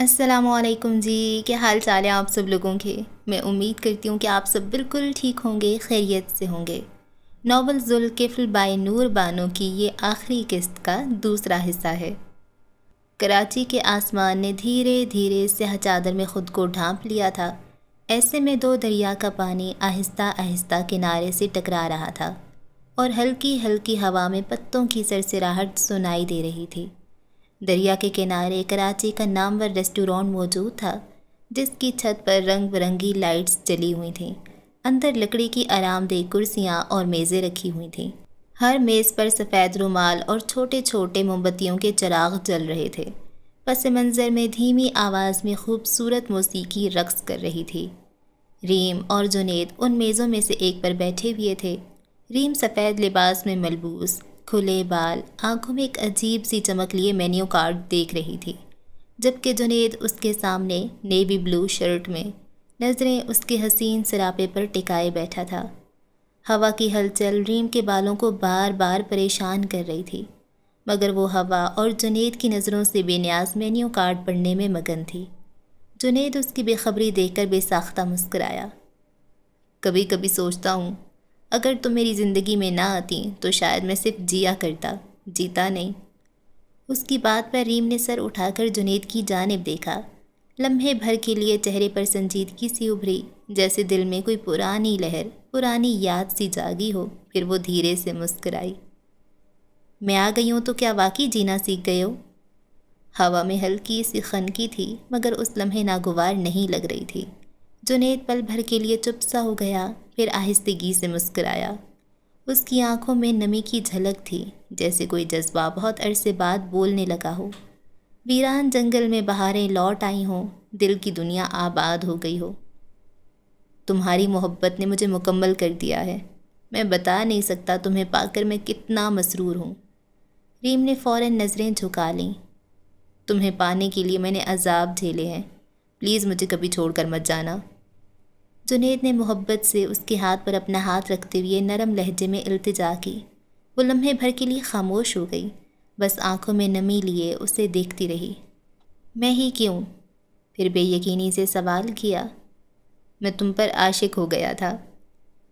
السلام علیکم جی، کیا حال چال ہے آپ سب لوگوں کے؟ میں امید کرتی ہوں کہ آپ سب بالکل ٹھیک ہوں گے، خیریت سے ہوں گے۔ ناول ذوالکفل بائی نور بانو کی یہ آخری قسط کا دوسرا حصہ ہے۔ کراچی کے آسمان نے دھیرے دھیرے سیاہ چادر میں خود کو ڈھانپ لیا تھا۔ ایسے میں دو دریا کا پانی آہستہ آہستہ کنارے سے ٹکرا رہا تھا اور ہلکی ہلکی ہوا میں پتوں کی سرسراہٹ سنائی دے رہی تھی۔ دریا کے کنارے کراچی کا نامور ریسٹورانٹ موجود تھا، جس کی چھت پر رنگ برنگی لائٹس جلی ہوئی تھیں۔ اندر لکڑی کی آرام دہ کرسیاں اور میزیں رکھی ہوئی تھیں۔ ہر میز پر سفید رومال اور چھوٹے چھوٹے موم بتیوں کے چراغ جل رہے تھے۔ پس منظر میں دھیمی آواز میں خوبصورت موسیقی رقص کر رہی تھی۔ ریم اور جنید ان میزوں میں سے ایک پر بیٹھے ہوئے تھے۔ ریم سفید لباس میں ملبوس، کھلے بال، آنکھوں میں ایک عجیب سی چمک لیے مینیو کارڈ دیکھ رہی تھی، جبکہ جنید اس کے سامنے نیوی بلو شرٹ میں نظریں اس کے حسین سراپے پر ٹکائے بیٹھا تھا۔ ہوا کی ہلچل ریم کے بالوں کو بار بار پریشان کر رہی تھی، مگر وہ ہوا اور جنید کی نظروں سے بے نیاز مینیو کارڈ پڑھنے میں مگن تھی۔ جنید اس کی بے خبری دیکھ کر بے ساختہ مسکرایا۔ کبھی کبھی سوچتا ہوں، اگر تم میری زندگی میں نہ آتی تو شاید میں صرف جیا کرتا، جیتا نہیں۔ اس کی بات پر ریم نے سر اٹھا کر جنید کی جانب دیکھا۔ لمحے بھر کے لیے چہرے پر سنجیدگی سی ابھری، جیسے دل میں کوئی پرانی لہر، پرانی یاد سی جاگی ہو۔ پھر وہ دھیرے سے مسکرائی۔ میں آ گئی ہوں تو کیا واقعی جینا سیکھ گئے ہو؟ ہوا میں ہلکی سی خنکی تھی، مگر اس لمحے ناگوار نہیں لگ رہی تھی۔ جنید پل بھر کے لیے چپ سا ہو گیا، پھر آہستگی سے مسکرایا۔ اس کی آنکھوں میں نمی کی جھلک تھی، جیسے کوئی جذبہ بہت عرصے بعد بولنے لگا ہو۔ ویران جنگل میں بہاریں لوٹ آئی ہوں، دل کی دنیا آباد ہو گئی ہو۔ تمہاری محبت نے مجھے مکمل کر دیا ہے۔ میں بتا نہیں سکتا تمہیں پا کر میں کتنا مسرور ہوں۔ ریم نے فوراً نظریں جھکا لیں۔ تمہیں پانے کے لیے میں نے عذاب جھیلے ہیں، پلیز مجھے کبھی چھوڑ کر مت جانا۔ جنید نے محبت سے اس کے ہاتھ پر اپنا ہاتھ رکھتے ہوئے نرم لہجے میں التجا کی۔ وہ لمحے بھر کے لیے خاموش ہو گئی، بس آنکھوں میں نمی لیے اسے دیکھتی رہی۔ میں ہی کیوں؟ پھر بے یقینی سے سوال کیا۔ میں تم پر عاشق ہو گیا تھا۔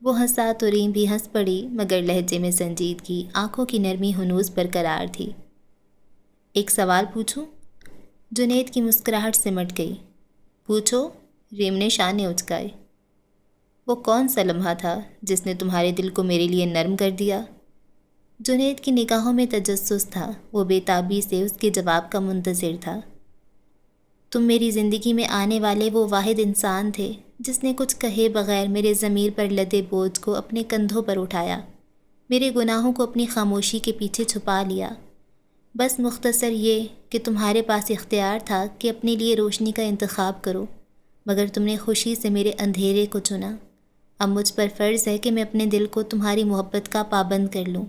وہ ہنسا تو ریم بھی ہنس پڑی، مگر لہجے میں سنجیدگی، آنکھوں کی نرمی ہنوز برقرار تھی۔ ایک سوال پوچھوں؟ جنید کی مسکراہٹ سمٹ گئی۔ پوچھو، ریم نے شانے اچکائے۔ وہ کون سا لمحہ تھا جس نے تمہارے دل کو میرے لیے نرم کر دیا؟ جنید کی نگاہوں میں تجسس تھا، وہ بے تابی سے اس کے جواب کا منتظر تھا۔ تم میری زندگی میں آنے والے وہ واحد انسان تھے جس نے کچھ کہے بغیر میرے ضمیر پر لدے بوجھ کو اپنے کندھوں پر اٹھایا، میرے گناہوں کو اپنی خاموشی کے پیچھے چھپا لیا۔ بس مختصر یہ کہ تمہارے پاس اختیار تھا کہ اپنے لیے روشنی کا انتخاب کرو، مگر تم نے خوشی سے میرے اندھیرے کو چنا۔ اب مجھ پر فرض ہے کہ میں اپنے دل کو تمہاری محبت کا پابند کر لوں۔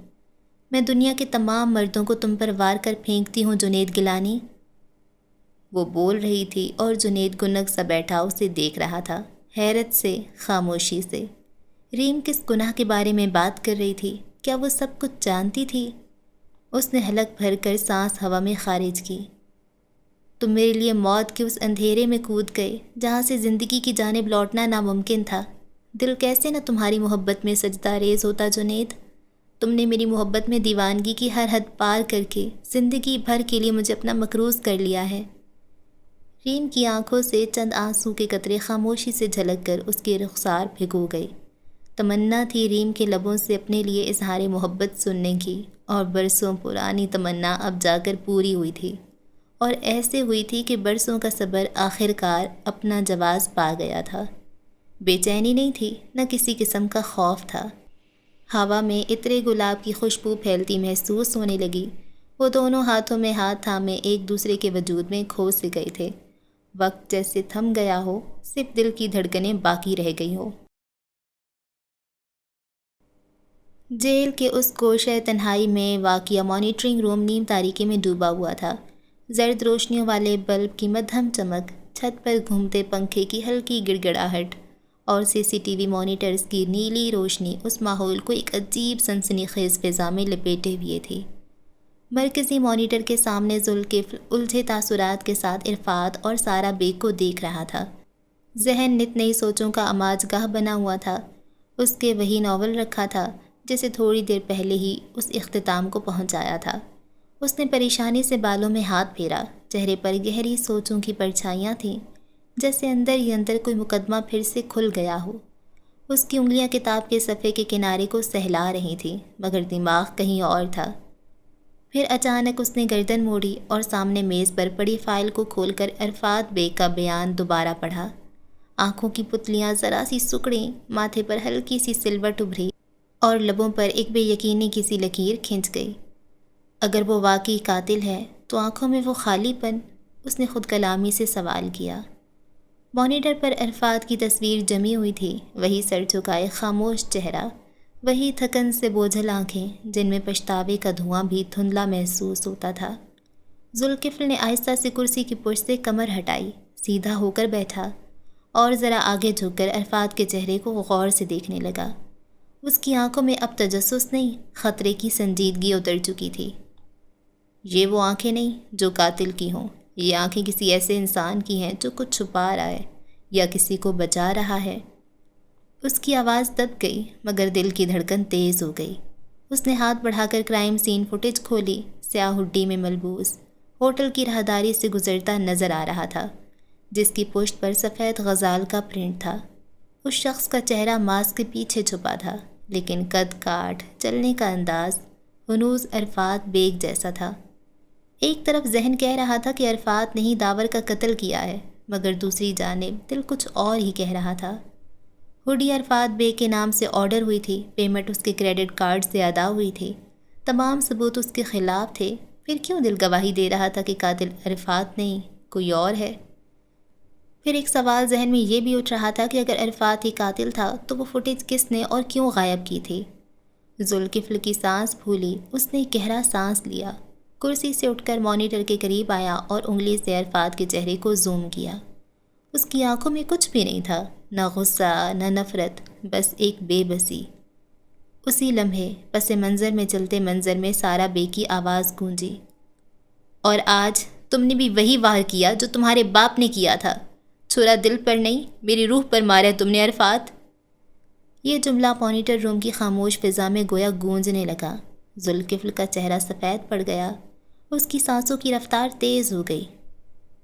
میں دنیا کے تمام مردوں کو تم پر وار کر پھینکتی ہوں جنید گیلانی۔ وہ بول رہی تھی اور جنید گنگ سا بیٹھا اسے دیکھ رہا تھا، حیرت سے، خاموشی سے۔ ریم کس گناہ کے بارے میں بات کر رہی تھی؟ کیا وہ سب کچھ جانتی تھی؟ اس نے حلق بھر کر سانس ہوا میں خارج کی۔ تم میرے لیے موت کے اس اندھیرے میں کود گئے جہاں سے زندگی کی جانب لوٹنا ناممکن تھا۔ دل کیسے نہ تمہاری محبت میں سجدہ ریز ہوتا جنید۔ تم نے میری محبت میں دیوانگی کی ہر حد پار کر کے زندگی بھر کے لیے مجھے اپنا مقروض کر لیا ہے۔ ریم کی آنکھوں سے چند آنسو کے قطرے خاموشی سے جھلک کر اس کے رخسار بھگو گئے۔ تمنا تھی ریم کے لبوں سے اپنے لیے اظہار محبت سننے کی، اور برسوں پرانی تمنا اب جا کر پوری ہوئی تھی، اور ایسے ہوئی تھی کہ برسوں کا صبر آخر کار اپنا جواز پا گیا تھا۔ بے چینی نہیں تھی، نہ کسی قسم کا خوف تھا۔ ہوا میں عطر گلاب کی خوشبو پھیلتی محسوس ہونے لگی۔ وہ دونوں ہاتھوں میں ہاتھ تھامے ایک دوسرے کے وجود میں کھو سے گئے تھے۔ وقت جیسے تھم گیا ہو، صرف دل کی دھڑکنیں باقی رہ گئی ہوں۔ جیل کے اس گوشہ تنہائی میں واقع مانیٹرنگ روم نیم تاریکی میں ڈوبا ہوا تھا۔ زرد روشنیوں والے بلب کی مدھم چمک، چھت پر گھومتے پنکھے کی ہلکی گڑگڑاہٹ اور CCTV مانیٹرز کی نیلی روشنی اس ماحول کو ایک عجیب سنسنی خیز فضا میں لپیٹے ہوئے تھی۔ مرکزی مانیٹر کے سامنے ذوالکفل الجھے تاثرات کے ساتھ عرفات اور سارا بیگ کو دیکھ رہا تھا۔ ذہن نت نئی سوچوں کا آماج گاہ بنا ہوا تھا۔ اس کے وہی ناول رکھا تھا جسے تھوڑی دیر پہلے ہی اس اختتام کو پہنچایا تھا۔ اس نے پریشانی سے بالوں میں ہاتھ پھیرا، چہرے پر گہری سوچوں کی پرچھائیاں تھیں، جیسے اندر ہی اندر کوئی مقدمہ پھر سے کھل گیا ہو۔ اس کی انگلیاں کتاب کے صفحے کے کنارے کو سہلا رہی تھیں، مگر دماغ کہیں اور تھا۔ پھر اچانک اس نے گردن موڑی اور سامنے میز پر پڑی فائل کو کھول کر عرفات بیگ کا بیان دوبارہ پڑھا۔ آنکھوں کی پتلیاں ذرا سی سکڑیں، ماتھے پر ہلکی سی سلوٹ ابھری اور لبوں پر ایک بے یقینی کی سی لکیر کھنچ گئی۔ اگر وہ واقعی قاتل ہے تو آنکھوں میں وہ خالی پن؟ اس نے خود کلامی سے سوال کیا۔ مانیٹر پر عرفات کی تصویر جمی ہوئی تھی، وہی سر جھکائے خاموش چہرہ، وہی تھکن سے بوجھل آنکھیں جن میں پچھتاوے کا دھواں بھی دھندلا محسوس ہوتا تھا۔ ذوالکفل نے آہستہ سے کرسی کی پشت سے کمر ہٹائی، سیدھا ہو کر بیٹھا اور ذرا آگے جھک کر عرفات کے چہرے کو غور سے دیکھنے لگا۔ اس کی آنکھوں میں اب تجسس نہیں، خطرے کی سنجیدگی اتر چکی تھی۔ یہ وہ آنکھیں نہیں جو قاتل کی ہوں، یہ آنکھیں کسی ایسے انسان کی ہیں جو کچھ چھپا رہا ہے یا کسی کو بچا رہا ہے۔ اس کی آواز دب گئی، مگر دل کی دھڑکن تیز ہو گئی۔ اس نے ہاتھ بڑھا کر کرائم سین فوٹیج کھولی۔ سیاہ ہڈی میں ملبوس ہوٹل کی راہداری سے گزرتا نظر آ رہا تھا، جس کی پشت پر سفید غزال کا پرنٹ تھا۔ اس شخص کا چہرہ ماسک کے پیچھے چھپا تھا، لیکن قد کاٹ، چلنے کا انداز ہنوز عرفات بیگ جیسا تھا۔ ایک طرف ذہن کہہ رہا تھا کہ عرفات نے ہی داور کا قتل کیا ہے، مگر دوسری جانب دل کچھ اور ہی کہہ رہا تھا۔ ہڈی عرفات بیگ کے نام سے آرڈر ہوئی تھی، پیمنٹ اس کے کریڈٹ کارڈ سے ادا ہوئی تھی، تمام ثبوت اس کے خلاف تھے، پھر کیوں دل گواہی دے رہا تھا کہ قاتل عرفات نہیں کوئی اور ہے؟ پھر ایک سوال ذہن میں یہ بھی اٹھ رہا تھا کہ اگر عرفات ہی قاتل تھا تو وہ فوٹیج کس نے اور کیوں غائب کی تھی؟ ذوالکفل کی سانس پھولی، اس نے ایک گہرا سانس لیا، کرسی سے اٹھ کر مانیٹر کے قریب آیا اور انگلی سے عرفات کے چہرے کو زوم کیا۔ اس کی آنکھوں میں کچھ بھی نہیں تھا، نہ غصہ نہ نفرت، بس ایک بے بسی۔ اسی لمحے پس منظر میں چلتے منظر میں سارا بے کی آواز گونجی، اور آج تم نے بھی وہی وار کیا جو تمہارے باپ نے کیا تھا، چھرا دل پر نہیں میری روح پر مارا تم نے عرفات۔ یہ جملہ مانیٹر روم کی خاموش فضا میں گویا گونجنے لگا۔ ذوالکفل کا چہرہ سفید پڑ گیا، اس کی سانسوں کی رفتار تیز ہو گئی۔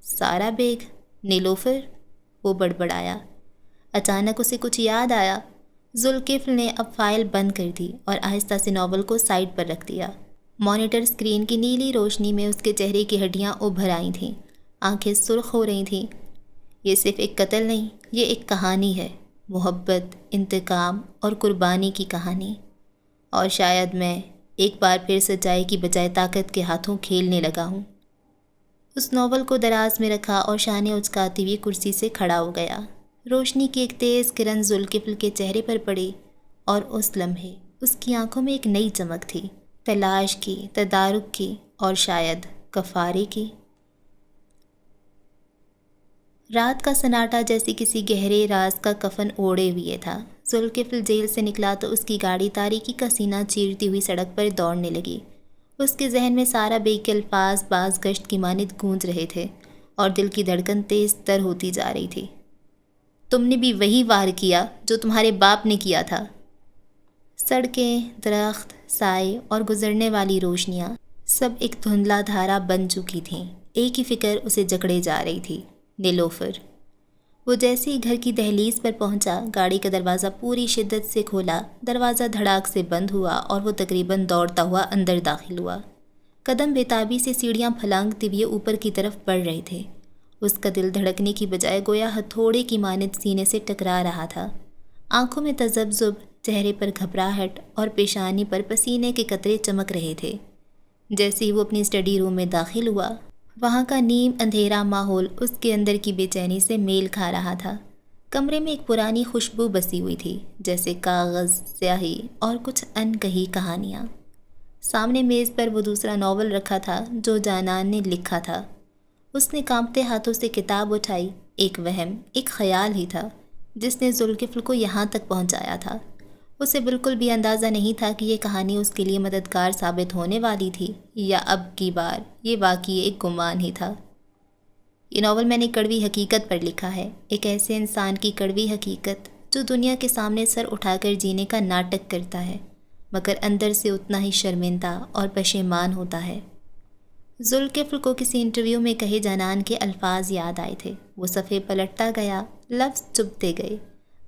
سارا بیگ، نیلوفر، وہ بڑبڑایا۔ اچانک اسے کچھ یاد آیا۔ ذوالکفل نے اب فائل بند کر دی اور آہستہ سے ناول کو سائڈ پر رکھ دیا۔ مانیٹر اسکرین کی نیلی روشنی میں اس کے چہرے کی ہڈیاں ابھر آئی تھیں، آنکھیں سرخ ہو رہی تھیں۔ یہ صرف ایک قتل نہیں، یہ ایک کہانی ہے، محبت، انتقام اور قربانی کی کہانی۔ اور شاید میں ایک بار پھر سچائی کی بجائے طاقت کے ہاتھوں کھیلنے لگا ہوں۔ اس ناول کو دراز میں رکھا اور شانے اچکاتی ہوئی کرسی سے کھڑا ہو گیا۔ روشنی کی ایک تیز کرن ذوالکفل کے چہرے پر پڑی اور اس لمحے اس کی آنکھوں میں ایک نئی چمک تھی، تلاش کی، تدارک کی اور شاید کفارے کی۔ رات کا سناٹا جیسے کسی گہرے راز کا کفن اوڑھے ہوئے تھا۔ ذوالکفل جیل سے نکلا تو اس کی گاڑی تاریکی کا سینہ چیرتی ہوئی سڑک پر دوڑنے لگی۔ اس کے ذہن میں سارا بیگ کے الفاظ باز گشت کی مانند گونج رہے تھے اور دل کی دھڑکن تیز تر ہوتی جا رہی تھی۔ تم نے بھی وہی وار کیا جو تمہارے باپ نے کیا تھا۔ سڑکیں، درخت، سائے اور گزرنے والی روشنیاں سب ایک دھندلا دھارا بن چکی تھیں۔ ایک ہی فکر اسے جکڑے جا رہی تھی، نیلوفر۔ وہ جیسے ہی گھر کی دہلیز پر پہنچا، گاڑی کا دروازہ پوری شدت سے کھولا، دروازہ دھڑاک سے بند ہوا اور وہ تقریباً دوڑتا ہوا اندر داخل ہوا۔ قدم بےتابی سے سیڑھیاں پھلانگتے ہوئے اوپر کی طرف بڑھ رہے تھے۔ اس کا دل دھڑکنے کی بجائے گویا ہتھوڑے کی مانند سینے سے ٹکرا رہا تھا۔ آنکھوں میں تذبذب، چہرے پر گھبراہٹ اور پیشانی پر پسینے کے قطرے چمک رہے تھے۔ جیسے ہی وہ اپنی اسٹڈی روم میں داخل ہوا، وہاں کا نیم اندھیرا ماحول اس کے اندر کی بے چینی سے میل کھا رہا تھا۔ کمرے میں ایک پرانی خوشبو بسی ہوئی تھی، جیسے کاغذ، سیاہی اور کچھ ان کہی کہانیاں۔ سامنے میز پر وہ دوسرا ناول رکھا تھا جو جانان نے لکھا تھا۔ اس نے کانپتے ہاتھوں سے کتاب اٹھائی۔ ایک وہم، ایک خیال ہی تھا جس نے ذوالکفل کو یہاں تک پہنچایا تھا۔ اسے بالکل بھی اندازہ نہیں تھا کہ یہ کہانی اس کے لیے مددگار ثابت ہونے والی تھی یا اب کی بار یہ واقعی ایک گمان ہی تھا۔ یہ ناول میں نے کڑوی حقیقت پر لکھا ہے، ایک ایسے انسان کی کڑوی حقیقت جو دنیا کے سامنے سر اٹھا کر جینے کا ناٹک کرتا ہے مگر اندر سے اتنا ہی شرمندہ اور پشیمان ہوتا ہے۔ ذوالکفل کو کسی انٹرویو میں کہے جانان کے الفاظ یاد آئے تھے۔ وہ صفحے پلٹتا گیا، لفظ چبھتے گئے۔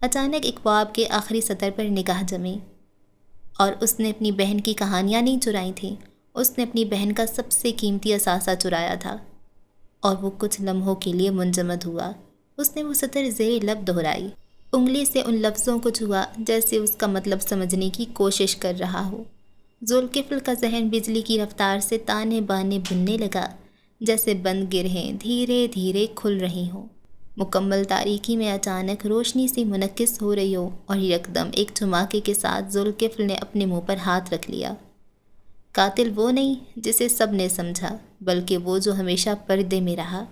اچانک ایک خواب کے آخری سطر پر نگاہ جمی، اور اس نے اپنی بہن کی کہانیاں نہیں چرائی تھیں، اس نے اپنی بہن کا سب سے قیمتی اثاثہ چرایا تھا، اور وہ کچھ لمحوں کے لیے منجمد ہوا۔ اس نے وہ سطر زیر لب دہرائی، انگلی سے ان لفظوں کو چھوا جیسے اس کا مطلب سمجھنے کی کوشش کر رہا ہو۔ ذوالکفل کا ذہن بجلی کی رفتار سے تانے بانے بننے لگا، جیسے بند گرہیں دھیرے دھیرے کھل رہی ہوں۔ مکمل تاریکی میں اچانک روشنی سی منعکس ہو رہی ہو، اور یکدم ایک دھماکے کے ساتھ ذوالکفل نے اپنے منہ پر ہاتھ رکھ لیا۔ قاتل وہ نہیں جسے سب نے سمجھا، بلکہ وہ جو ہمیشہ پردے میں رہا۔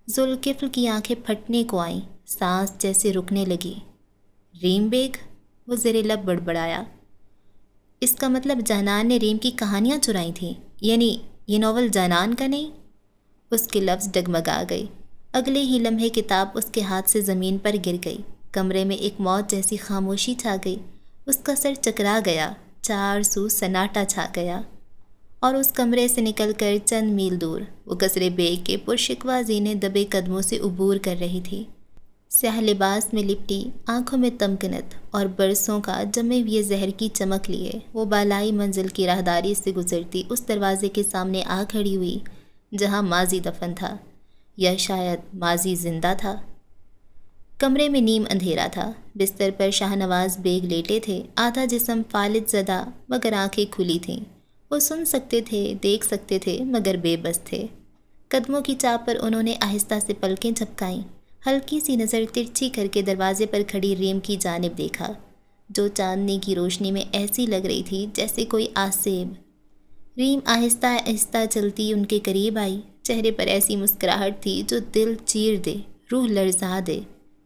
ذوالکفل کی آنکھیں پھٹنے کو آئیں، سانس جیسے رکنے لگی۔ ریم بیگ، وہ زیر لب بڑبڑایا۔ اس کا مطلب جانان نے ریم کی کہانیاں چرائی تھیں، یعنی یہ ناول جانان کا نہیں؟ اس کے لفظ ڈگمگا گئے۔ اگلے ہی لمحے کتاب اس کے ہاتھ سے زمین پر گر گئی۔ کمرے میں ایک موت جیسی خاموشی چھا گئی۔ اس کا سر چکرا گیا، چار سو سناٹا چھا گیا، اور اس کمرے سے نکل کر چند میل دور وہ قصر بیگ کے پرشکوہ زینے دبے قدموں سے عبور کر رہی تھی۔ سیاہ لباس میں لپٹی، آنکھوں میں تمکنت اور برسوں کا جمے ہوئے زہر کی چمک لیے وہ بالائی منزل کی راہداری سے گزرتی اس دروازے کے سامنے آ کھڑی ہوئی جہاں ماضی دفن تھا، یا شاید ماضی زندہ تھا۔ کمرے میں نیم اندھیرا تھا۔ بستر پر شاہ نواز بیگ لیٹے تھے، آدھا جسم فالج زدہ مگر آنکھیں کھلی تھیں۔ وہ سن سکتے تھے، دیکھ سکتے تھے، مگر بے بس تھے۔ قدموں کی چاپ پر انہوں نے آہستہ سے پلکیں جھپکائیں، ہلکی سی نظر ترچھی کر کے دروازے پر کھڑی ریم کی جانب دیکھا، جو چاندنی کی روشنی میں ایسی لگ رہی تھی جیسے کوئی آسیب۔ ریم آہستہ آہستہ چلتی ان کے قریب آئی، چہرے پر ایسی مسکراہٹ تھی جو دل چیر دے، روح لرزا دے،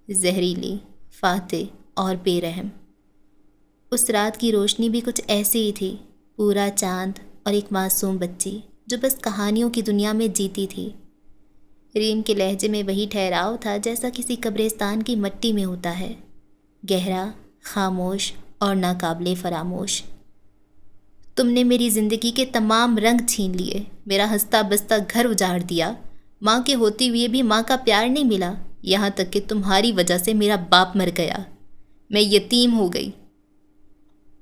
زہریلی، فاتح اور بے رحم۔ اس رات کی روشنی بھی کچھ ایسی ہی تھی، پورا چاند اور ایک معصوم بچی جو بس کہانیوں کی دنیا میں جیتی تھی۔ ریم کے لہجے میں وہی ٹھہراؤ تھا جیسا کسی قبرستان کی مٹی میں ہوتا ہے، گہرا، خاموش اور ناقابل فراموش۔ تم نے میری زندگی کے تمام رنگ چھین لیے، میرا ہنستا بستا گھر اجاڑ دیا، ماں کے ہوتے ہوئے بھی ماں کا پیار نہیں ملا، یہاں تک کہ تمہاری وجہ سے میرا باپ مر گیا، میں یتیم ہو گئی۔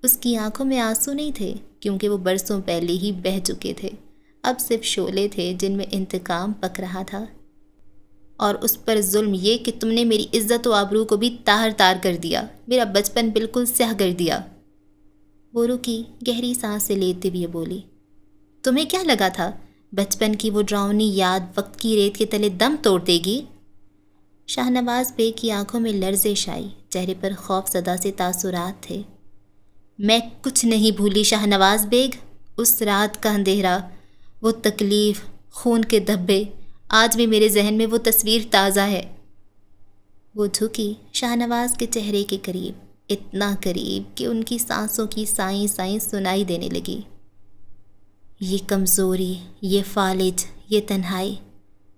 اس کی آنکھوں میں آنسو نہیں تھے، کیونکہ وہ برسوں پہلے ہی بہہ چکے تھے، اب صرف شعلے تھے جن میں انتقام پک رہا تھا۔ اور اس پر ظلم یہ کہ تم نے میری عزت و آبرو کو بھی تار تار کر دیا، میرا بچپن بالکل سیاہ کر دیا۔ وہ رکی، گہری سانسیں لیتے ہوئے بولی، تمہیں کیا لگا تھا بچپن کی وہ ڈراؤنی یاد وقت کی ریت کے تلے دم توڑ دے گی؟ شاہ نواز بیگ کی آنکھوں میں لرزش آئی، چہرے پر خوف زدہ سے تاثرات تھے۔ میں کچھ نہیں بھولی شاہ نواز بیگ، اس رات کا اندھیرا، وہ تکلیف، خون کے دھبے، آج بھی میرے ذہن میں وہ تصویر تازہ ہے۔ وہ جھکی شاہ نواز کے چہرے کے قریب، اتنا قریب کہ ان کی سانسوں کی سائیں سائیں سنائی دینے لگی۔ یہ کمزوری، یہ فالج، یہ تنہائی،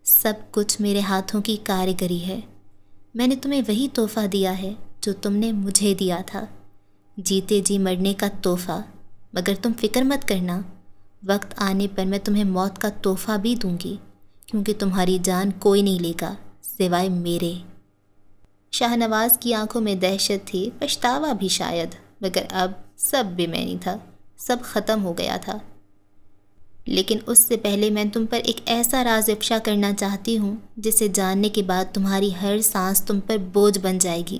سب کچھ میرے ہاتھوں کی کاریگری ہے۔ میں نے تمہیں وہی تحفہ دیا ہے جو تم نے مجھے دیا تھا، جیتے جی مرنے کا تحفہ، مگر تم فکر مت کرنا، وقت آنے پر میں تمہیں موت کا تحفہ بھی دوں گی، کیونکہ تمہاری جان کوئی نہیں لے گا سوائے میرے۔ شاہ نواز کی آنکھوں میں دہشت تھی، پچھتاوا بھی شاید، مگر اب سب بے معنی تھا، سب ختم ہو گیا تھا۔ لیکن اس سے پہلے میں تم پر ایک ایسا راز افشا کرنا چاہتی ہوں جسے جاننے کے بعد تمہاری ہر سانس تم پر بوجھ بن جائے گی،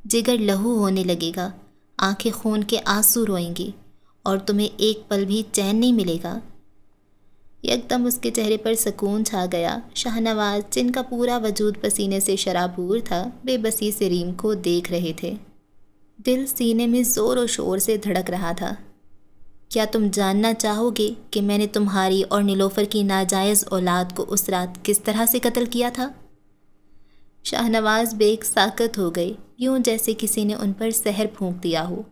جگر لہو ہونے لگے گا، آنکھیں خون کے آنسو روئیں گی، اور تمہیں ایک پل بھی چین نہیں ملے گا۔ یکدم اس کے چہرے پر سکون چھا گیا۔ شاہ نواز، جن کا پورا وجود پسینے سے شرابور تھا، بے بسی سے ریم کو دیکھ رہے تھے۔ دل سینے میں زور و شور سے دھڑک رہا تھا۔ کیا تم جاننا چاہو گے کہ میں نے تمہاری اور نیلوفر کی ناجائز اولاد کو اس رات کس طرح سے قتل کیا تھا؟ شاہ نواز بیگ ساکت ہو گئے، یوں جیسے کسی نے ان پر زہر پھونک دیا ہو۔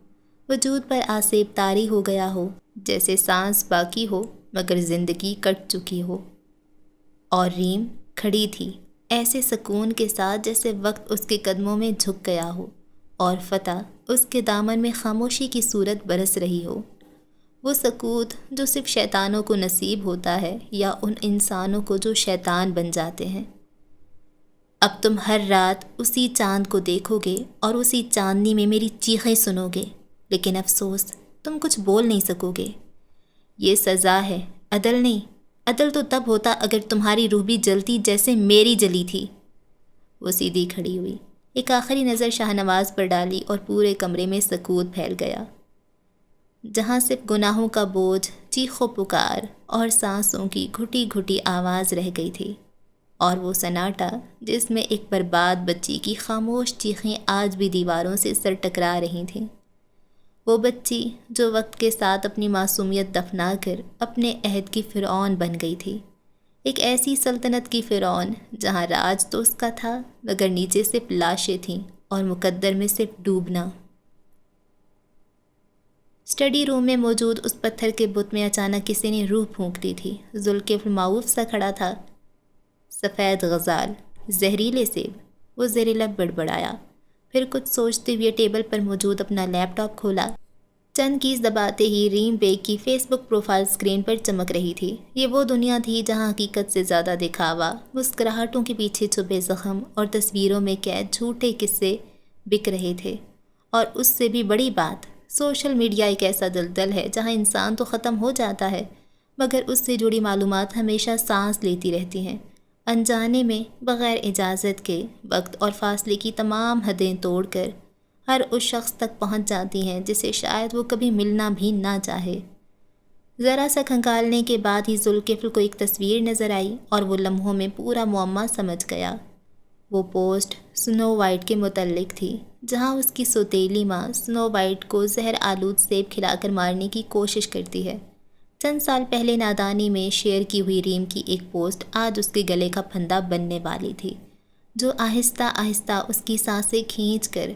وجود پر آسیب طاری ہو گیا ہو، جیسے سانس باقی ہو مگر زندگی کٹ چکی ہو۔ اور ریم کھڑی تھی ایسے سکون کے ساتھ جیسے وقت اس کے قدموں میں جھک گیا ہو اور فتح اس کے دامن میں خاموشی کی صورت برس رہی ہو۔ وہ سکوت جو صرف شیطانوں کو نصیب ہوتا ہے یا ان انسانوں کو جو شیطان بن جاتے ہیں۔ اب تم ہر رات اسی چاند کو دیکھو گے اور اسی چاندنی میں میری چیخیں سنو گے، لیکن افسوس تم کچھ بول نہیں سکو گے۔ یہ سزا ہے، عدل نہیں۔ عدل تو تب ہوتا اگر تمہاری روح بھی جلتی جیسے میری جلی تھی۔ وہ سیدھی کھڑی ہوئی، ایک آخری نظر شاہ نواز پر ڈالی اور پورے کمرے میں سکوت پھیل گیا، جہاں صرف گناہوں کا بوجھ، چیخ و پکار اور سانسوں کی گھٹی گھٹی آواز رہ گئی تھی، اور وہ سناٹا جس میں ایک برباد بچی کی خاموش چیخیں آج بھی دیواروں سے سر ٹکرا رہی تھیں۔ وہ بچی جو وقت کے ساتھ اپنی معصومیت دفنا کر اپنے عہد کی فرعون بن گئی تھی، ایک ایسی سلطنت کی فرعون جہاں راج تو اس کا تھا مگر نیچے صرف لاشیں تھیں اور مقدر میں صرف ڈوبنا۔ اسٹڈی روم میں موجود اس پتھر کے بت میں اچانک کسی نے روح پھونک دی تھی۔ ذوالکفل معروف سا کھڑا تھا، سفید غزال، زہریلے سیب۔ وہ زیر لب بڑبڑایا، پھر کچھ سوچتے ہوئے ٹیبل پر موجود اپنا لیپ ٹاپ کھولا۔ چند کیز دباتے ہی ریم بیگ کی فیس بک پروفائل سکرین پر چمک رہی تھی۔ یہ وہ دنیا تھی جہاں حقیقت سے زیادہ دکھاوا، مسکراہٹوں کے پیچھے چھپے زخم اور تصویروں میں قید جھوٹے قصے بک رہے تھے۔ اور اس سے بھی بڑی بات، سوشل میڈیا ایک ایسا دلدل ہے جہاں انسان تو ختم ہو جاتا ہے مگر اس سے جڑی معلومات ہمیشہ سانس لیتی رہتی ہیں، انجانے میں، بغیر اجازت کے، وقت اور فاصلے کی تمام حدیں توڑ کر ہر اس شخص تک پہنچ جاتی ہیں جسے شاید وہ کبھی ملنا بھی نہ چاہے۔ ذرا سا کھنگالنے کے بعد ہی ذوالکفل کو ایک تصویر نظر آئی اور وہ لمحوں میں پورا معمہ سمجھ گیا۔ وہ پوسٹ سنو وائٹ کے متعلق تھی، جہاں اس کی سوتیلی ماں سنو وائٹ کو زہر آلود سیب کھلا کر مارنے کی کوشش کرتی ہے۔ چند سال پہلے نادانی میں شیئر کی ہوئی ریم کی ایک پوسٹ آج اس کے گلے کا پھندا بننے والی تھی، جو آہستہ آہستہ اس کی سانسیں کھینچ کر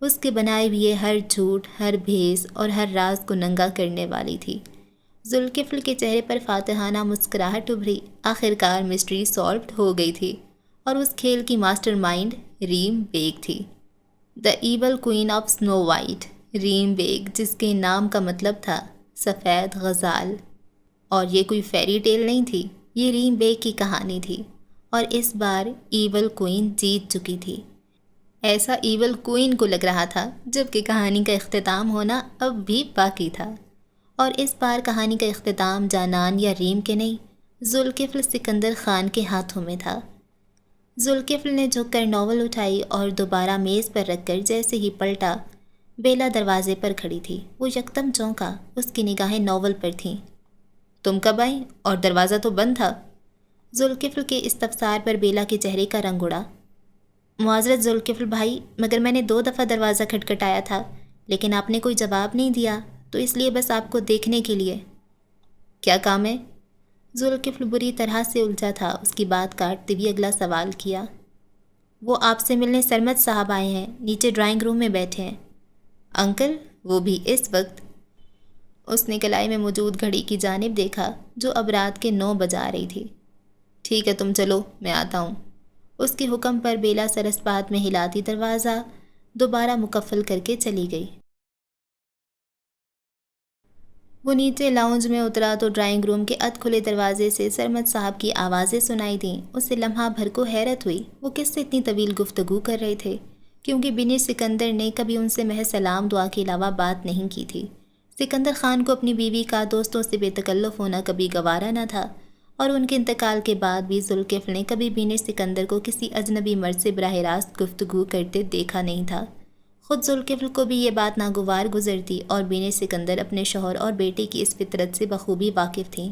اس کے بنائے ہوئے ہر جھوٹ، ہر بھیس اور ہر راز کو ننگا کرنے والی تھی۔ ذوالکفل کے چہرے پر فاتحانہ مسکراہٹ ابھری، آخرکار مسٹری سالوڈ ہو گئی تھی، اور اس کھیل کی ماسٹر مائنڈ ریم بیگ تھی، دی ایول کوئین آف سنو وائٹ۔ ریم بیگ جس کے نام کا مطلب تھا سفید غزال۔ اور یہ کوئی فیری ٹیل نہیں تھی، یہ ریم بیگ کی کہانی تھی، اور اس بار ایول کوئین جیت چکی تھی۔ ایسا ایول کوئین کو لگ رہا تھا جبکہ کہانی کا اختتام ہونا اب بھی باقی تھا، اور اس بار کہانی کا اختتام جانان یا ریم کے نہیں، ذوالکفل سکندر خان کے ہاتھوں میں تھا۔ ذوالکفل نے جھک کر ناول اٹھائی اور دوبارہ میز پر رکھ کر جیسے ہی پلٹا، بیلا دروازے پر کھڑی تھی۔ وہ یکدم چونکا، اس کی نگاہیں ناول پر تھیں۔ تم کب آئیں؟ اور دروازہ تو بند تھا۔ ذوالکفل کے استفسار پر بیلا کے چہرے کا رنگ اڑا۔ معذرت ذوالکفل بھائی، مگر میں نے 2 دفعہ دروازہ کھٹکھٹایا تھا لیکن آپ نے کوئی جواب نہیں دیا، تو اس لیے بس آپ کو دیکھنے کے لیے۔ کیا کام ہے؟ ذوالکفل بری طرح سے الجھا تھا، اس کی بات کاٹتے ہوئے اگلا سوال کیا۔ وہ آپ سے ملنے سرمد صاحب آئے ہیں، نیچے ڈرائنگ روم میں بیٹھے ہیں۔ انکل؟ وہ بھی اس وقت؟ اس نے کلائی میں موجود گھڑی کی جانب دیکھا جو اب رات کے 9 بجا رہی تھی۔ ٹھیک ہے تم چلو، میں آتا ہوں۔ اس کے حکم پر بیلا سرسپات میں ہلاتی دروازہ دوبارہ مقفل کر کے چلی گئی۔ وہ نیچے لاؤنج میں اترا تو ڈرائنگ روم کے ادھ کھلے دروازے سے سرمد صاحب کی آوازیں سنائی دیں۔ اسے لمحہ بھر کو حیرت ہوئی، وہ کس سے اتنی طویل گفتگو کر رہے تھے، کیونکہ بنی سکندر نے کبھی ان سے محض سلام دعا کے علاوہ بات نہیں کی تھی۔ سکندر خان کو اپنی بیوی کا دوستوں سے بے تکلف ہونا کبھی گوارا نہ تھا، اور ان کے انتقال کے بعد بھی ذوالکفل نے کبھی بنی سکندر کو کسی اجنبی مرد سے براہ راست گفتگو کرتے دیکھا نہیں تھا۔ خود ذوالکفل کو بھی یہ بات ناگوار گزرتی، اور بنی سکندر اپنے شوہر اور بیٹے کی اس فطرت سے بخوبی واقف تھیں۔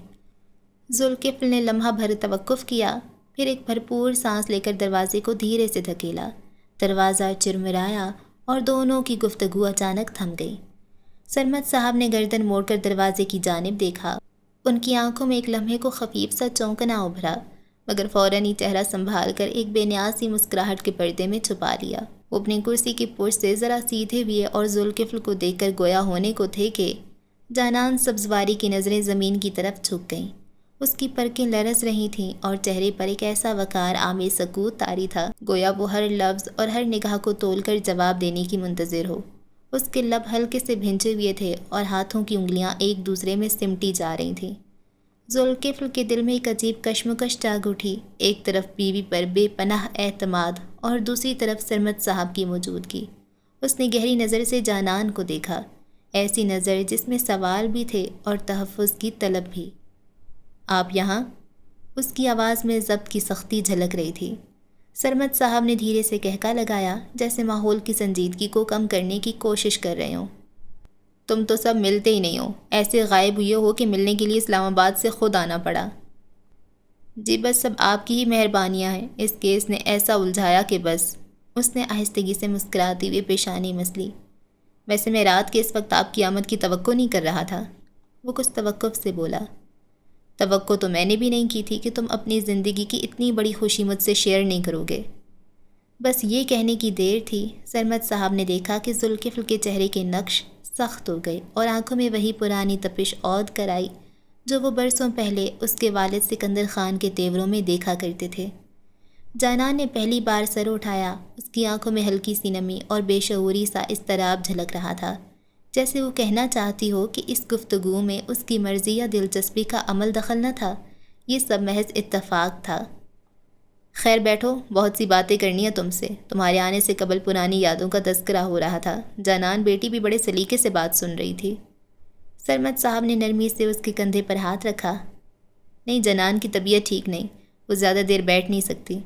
ذوالکفل نے لمحہ بھر توقف کیا، پھر ایک بھرپور سانس لے کر دروازے کو دھیرے سے دھکیلا۔ دروازہ چرمرایا اور دونوں کی گفتگو اچانک تھم گئی۔ سرمد صاحب نے گردن موڑ کر دروازے کی جانب دیکھا۔ ان کی آنکھوں میں ایک لمحے کو خفیف سا چونکنا ابھرا، مگر فوراً ہی چہرہ سنبھال کر ایک بے نیاز سی مسکراہٹ کے پردے میں چھپا لیا۔ وہ اپنی کرسی کی پشت سے ذرا سیدھے ہوئے اور ذوالکفل کو دیکھ کر گویا ہونے کو تھے کہ جانان سبزواری کی نظریں زمین کی طرف جھک گئیں۔ اس کی پلکیں لرز رہی تھیں اور چہرے پر ایک ایسا وقار آمیز سکوت طاری تھا، گویا وہ ہر لفظ اور ہر نگاہ کو تول کر جواب دینے کی منتظر ہو۔ اس کے لب ہلکے سے بھنچے ہوئے تھے اور ہاتھوں کی انگلیاں ایک دوسرے میں سمٹی جا رہی تھیں۔ ذوالکفل کے دل میں ایک عجیب کشمکش جاگ اٹھی، ایک طرف بیوی پر بے پناہ اعتماد اور دوسری طرف سرمد صاحب کی موجودگی۔ اس نے گہری نظر سے جانان کو دیکھا، ایسی نظر جس میں سوال بھی تھے اور تحفظ کی طلب بھی۔ آپ یہاں؟ اس کی آواز میں ضبط کی سختی جھلک رہی تھی۔ سرمد صاحب نے دھیرے سے کہکا لگایا، جیسے ماحول کی سنجیدگی کو کم کرنے کی کوشش کر رہے ہوں۔ تم تو سب ملتے ہی نہیں ہو، ایسے غائب ہوئے ہو کہ ملنے کے لیے اسلام آباد سے خود آنا پڑا۔ جی بس سب آپ کی ہی مہربانیاں ہیں، اس کیس نے ایسا الجھایا کہ بس۔ اس نے آہستگی سے مسکراتے ہوئے پیشانی مسلی۔ ویسے میں رات کے اس وقت آپ کی آمد کی توقع نہیں کر رہا تھا۔ وہ کچھ توقف سے بولا۔ توقع تو میں نے بھی نہیں کی تھی کہ تم اپنی زندگی کی اتنی بڑی خوشی مجھ سے شیئر نہیں کرو گے۔ بس یہ کہنے کی دیر تھی، سرمد صاحب نے دیکھا کہ ذوالکفل کے چہرے کے نقش سخت ہو گئے اور آنکھوں میں وہی پرانی تپش عود کر آئی جو وہ برسوں پہلے اس کے والد سکندر خان کے تیوروں میں دیکھا کرتے تھے۔ جانان نے پہلی بار سر اٹھایا، اس کی آنکھوں میں ہلکی سی نمی اور بے شعوری سا اضطراب جھلک رہا تھا، جیسے وہ کہنا چاہتی ہو کہ اس گفتگو میں اس کی مرضی یا دلچسپی کا عمل دخل نہ تھا، یہ سب محض اتفاق تھا۔ خیر بیٹھو، بہت سی باتیں کرنی ہیں تم سے، تمہارے آنے سے قبل پرانی یادوں کا تذکرہ ہو رہا تھا۔ جانان بیٹی بھی بڑے سلیقے سے بات سن رہی تھی۔ سرمد صاحب نے نرمی سے اس کے کندھے پر ہاتھ رکھا۔ نہیں، جانان کی طبیعت ٹھیک نہیں، وہ زیادہ دیر بیٹھ نہیں سکتی۔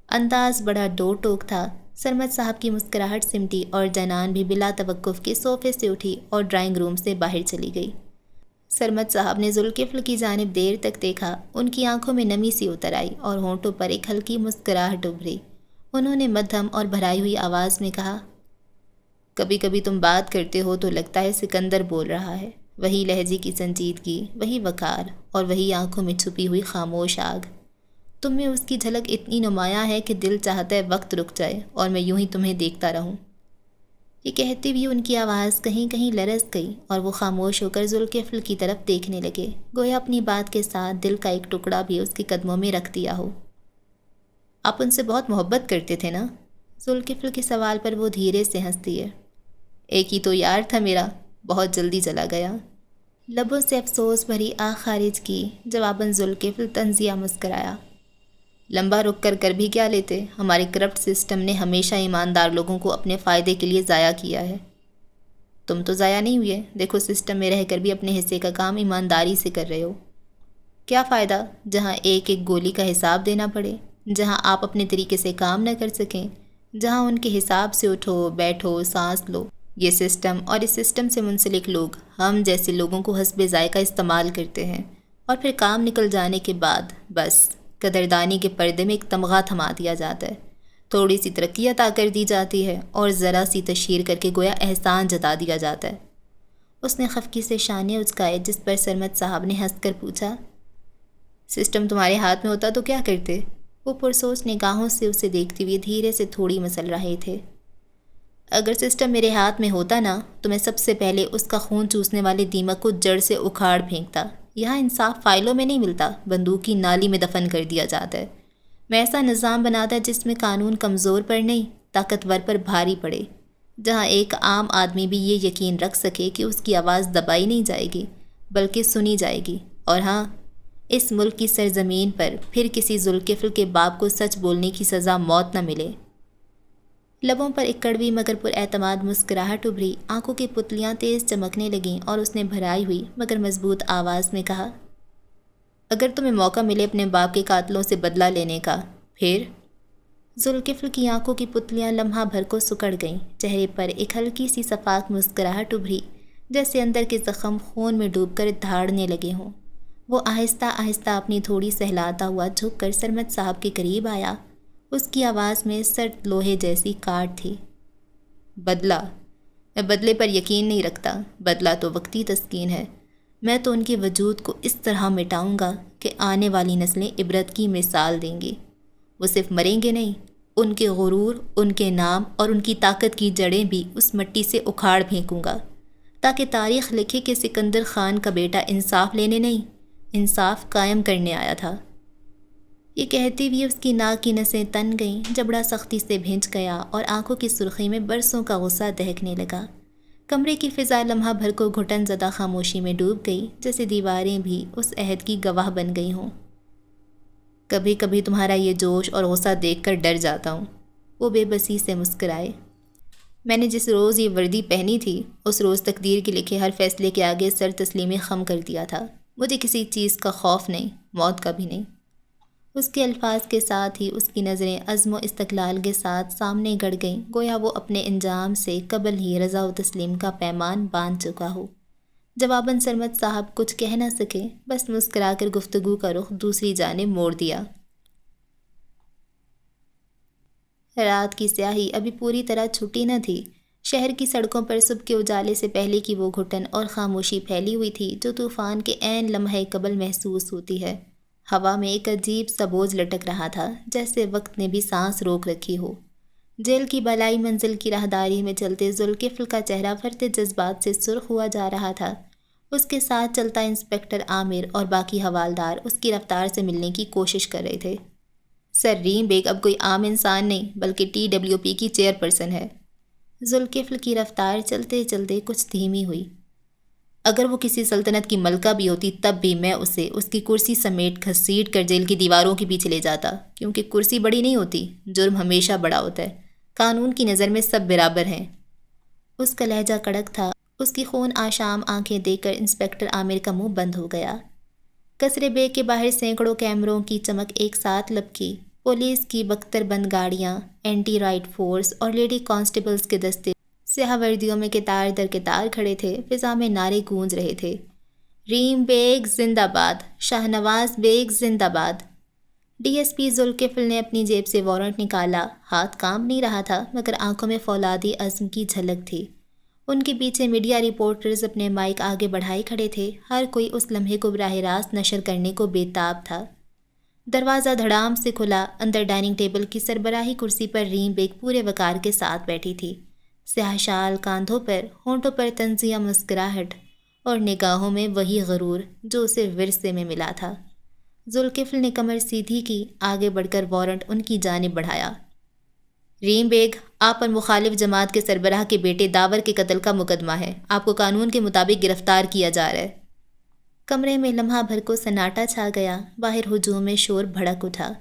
انداز بڑا ڈو ٹوک تھا۔ سرمد صاحب کی مسکراہٹ سمٹی اور جانان بھی بلا توقف کے صوفے سے اٹھی اور ڈرائنگ روم سے باہر چلی گئی۔ سرمد صاحب نے ذوالکفل کی جانب دیر تک دیکھا، ان کی آنکھوں میں نمی سی اتر آئی اور ہونٹوں پر ایک ہلکی مسکراہٹ ابھری۔ انہوں نے مدھم اور بھرائی ہوئی آواز میں کہا، کبھی کبھی تم بات کرتے ہو تو لگتا ہے سکندر بول رہا ہے، وہی لہجے کی سنجیدگی، وہی وقار اور وہی آنکھوں میں چھپی ہوئی خاموش آگ۔ تم میں اس کی جھلک اتنی نمایاں ہے کہ دل چاہتا ہے وقت رک جائے اور میں یوں ہی تمہیں دیکھتا رہوں۔ یہ کہتے ہوئے ان کی آواز کہیں کہیں لرز گئی اور وہ خاموش ہو کر ذوالکفل کی طرف دیکھنے لگے، گویا اپنی بات کے ساتھ دل کا ایک ٹکڑا بھی اس کے قدموں میں رکھ دیا ہو۔ آپ ان سے بہت محبت کرتے تھے نا؟ ذوالکفل کے سوال پر وہ دھیرے سے ہنس دیے۔ ایک ہی تو یار تھا میرا، بہت جلدی چلا گیا۔ لبوں سے افسوس بھری آہ خارج کی، جواباً ذوالکفل طنزیہ مسکرایا۔ لمبا رک کر بھی کیا لیتے، ہمارے کرپٹ سسٹم نے ہمیشہ ایماندار لوگوں کو اپنے فائدے کے لیے ضائع کیا ہے۔ تم تو ضائع نہیں ہوئے، دیکھو سسٹم میں رہ کر بھی اپنے حصے کا کام ایمانداری سے کر رہے ہو۔ کیا فائدہ جہاں ایک ایک گولی کا حساب دینا پڑے، جہاں آپ اپنے طریقے سے کام نہ کر سکیں، جہاں ان کے حساب سے اٹھو بیٹھو سانس لو۔ یہ سسٹم اور اس سسٹم سے منسلک لوگ ہم جیسے لوگوں کو حسب ذائقہ استعمال کرتے ہیں اور پھر کام نکل جانے کے بعد بس قدردانی کے پردے میں ایک تمغہ تھما دیا جاتا ہے، تھوڑی سی ترقی عطا کر دی جاتی ہے اور ذرا سی تشہیر کر کے گویا احسان جتا دیا جاتا ہے۔ اس نے خفگی سے شانے اچکائے، جس پر سرمد صاحب نے ہنس کر پوچھا، سسٹم تمہارے ہاتھ میں ہوتا تو کیا کرتے؟ وہ پرسوچ نگاہوں سے اسے دیکھتے ہوئے دھیرے سے تھوڑی مسل رہے تھے۔ اگر سسٹم میرے ہاتھ میں ہوتا نا تو میں سب سے پہلے اس کا خون چوسنے والے دیمک کو جڑ سے اکھاڑ پھینکتا۔ یہاں انصاف فائلوں میں نہیں ملتا، بندوق کی نالی میں دفن کر دیا جاتا ہے۔ میں ایسا نظام بناتا جس میں قانون کمزور پر نہیں، طاقتور پر بھاری پڑے، جہاں ایک عام آدمی بھی یہ یقین رکھ سکے کہ اس کی آواز دبائی نہیں جائے گی بلکہ سنی جائے گی۔ اور ہاں، اس ملک کی سرزمین پر پھر کسی ذوالکفل کے باپ کو سچ بولنے کی سزا موت نہ ملے۔ لبوں پر ایک کڑوی مگر پر اعتماد مسکراہٹ ابھری، آنکھوں کی پتلیاں تیز چمکنے لگیں اور اس نے بھرائی ہوئی مگر مضبوط آواز میں کہا، اگر تمہیں موقع ملے اپنے باپ کے قاتلوں سے بدلہ لینے کا، پھر؟ ذوالکفل کی آنکھوں کی پتلیاں لمحہ بھر کو سکڑ گئیں، چہرے پر ایک ہلکی سی شفاف مسکراہٹ ابھری، جیسے اندر کے زخم خون میں ڈوب کر دھاڑنے لگے ہوں۔ وہ آہستہ آہستہ اپنی تھوڑی سہلاتا ہوا جھک کر سرمد صاحب کے قریب آیا، اس کی آواز میں سرد لوہے جیسی کاٹ تھی۔ بدلہ؟ میں بدلے پر یقین نہیں رکھتا، بدلہ تو وقتی تسکین ہے۔ میں تو ان کے وجود کو اس طرح مٹاؤں گا کہ آنے والی نسلیں عبرت کی مثال دیں گی۔ وہ صرف مریں گے نہیں، ان کے غرور، ان کے نام اور ان کی طاقت کی جڑیں بھی اس مٹی سے اکھاڑ پھینکوں گا، تاکہ تاریخ لکھے کہ سکندر خان کا بیٹا انصاف لینے نہیں، انصاف قائم کرنے آیا تھا۔ یہ کہتے ہوئے اس کی ناک کی نسیں تن گئیں، جبڑا سختی سے بھنج گیا اور آنکھوں کی سرخی میں برسوں کا غصہ دہکنے لگا۔ کمرے کی فضا لمحہ بھر کو گھٹن زدہ خاموشی میں ڈوب گئی، جیسے دیواریں بھی اس عہد کی گواہ بن گئی ہوں۔ کبھی کبھی تمہارا یہ جوش اور غصہ دیکھ کر ڈر جاتا ہوں، وہ بے بسی سے مسکرائے۔ میں نے جس روز یہ وردی پہنی تھی، اس روز تقدیر کے لکھے ہر فیصلے کے آگے سر تسلیمی خم کر دیا تھا۔ مجھے کسی چیز کا خوف نہیں، موت کا بھی نہیں۔ اس کے الفاظ کے ساتھ ہی اس کی نظریں عزم و استقلال کے ساتھ سامنے گڑ گئیں، گویا وہ اپنے انجام سے قبل ہی رضا و تسلیم کا پیمان باندھ چکا ہو۔ جواباً سرمد صاحب کچھ کہہ نہ سکے، بس مسکرا کر گفتگو کا رخ دوسری جانب موڑ دیا۔ رات کی سیاہی ابھی پوری طرح چھٹی نہ تھی۔ شہر کی سڑکوں پر صبح کے اجالے سے پہلے کی وہ گھٹن اور خاموشی پھیلی ہوئی تھی جو طوفان کے عین لمحے قبل محسوس ہوتی ہے۔ ہوا میں ایک عجیب سا بوجھ لٹک رہا تھا، جیسے وقت نے بھی سانس روک رکھی ہو۔ جیل کی بالائی منزل کی راہداری میں چلتے ذوالکفل کا چہرہ فرتے جذبات سے سرخ ہوا جا رہا تھا۔ اس کے ساتھ چلتا انسپکٹر عامر اور باقی حوالدار اس کی رفتار سے ملنے کی کوشش کر رہے تھے۔ سر ریم بیگ اب کوئی عام انسان نہیں بلکہ TWP کی چیئر پرسن ہے۔ ذوالکفل کی رفتار چلتے چلتے کچھ دھیمی ہوئی۔ اگر وہ کسی سلطنت کی ملکہ بھی ہوتی تب بھی میں اسے اس کی کرسی سمیت گھسیٹ کر جیل کی دیواروں کے پیچھے لے جاتا، کیونکہ کرسی بڑی نہیں ہوتی، جرم ہمیشہ بڑا ہوتا ہے۔ قانون کی نظر میں سب برابر ہیں۔ اس کا لہجہ کڑک تھا۔ اس کی خون آشام آنکھیں دیکھ کر انسپکٹر عامر کا منہ بند ہو گیا۔ قصر بیگ کے باہر سینکڑوں کیمروں کی چمک ایک ساتھ لپکی۔ پولیس کی بختر بند گاڑیاں، اینٹی رائٹ فورس اور لیڈی کانسٹیبلز کے دستے سیاہ وردیوں میں قطار در قطار کھڑے تھے۔ فضا میں نعرے گونج رہے تھے، ریم بیگ زندہ باد، شاہنواز بیگ زندہ باد۔ DSP ذوالکفل نے اپنی جیب سے وارنٹ نکالا۔ ہاتھ کام نہیں رہا تھا، مگر آنکھوں میں فولادی عزم کی جھلک تھی۔ ان کے پیچھے میڈیا رپورٹرز اپنے مائک آگے بڑھائے کھڑے تھے، ہر کوئی اس لمحے کو براہ راست نشر کرنے کو بے تاب تھا۔ دروازہ دھڑام سے کھلا۔ اندر ڈائننگ ٹیبل کی سربراہی کرسی پر ریم بیگ پورے وقار کے ساتھ بیٹھی تھی، سیاہ شال کاندھوں پر، ہونٹوں پر طنزیہ مسکراہٹ اور نگاہوں میں وہی غرور جو اسے ورثے میں ملا تھا۔ ذوالکفل نے کمر سیدھی کی، آگے بڑھ کر وارنٹ ان کی جانب بڑھایا۔ ریم بیگ، آپ پر مخالف جماعت کے سربراہ کے بیٹے داور کے قتل کا مقدمہ ہے۔ آپ کو قانون کے مطابق گرفتار کیا جا رہا ہے۔ کمرے میں لمحہ بھر کو سناٹا چھا گیا۔ باہر ہجوم میں شور بھڑک اٹھا۔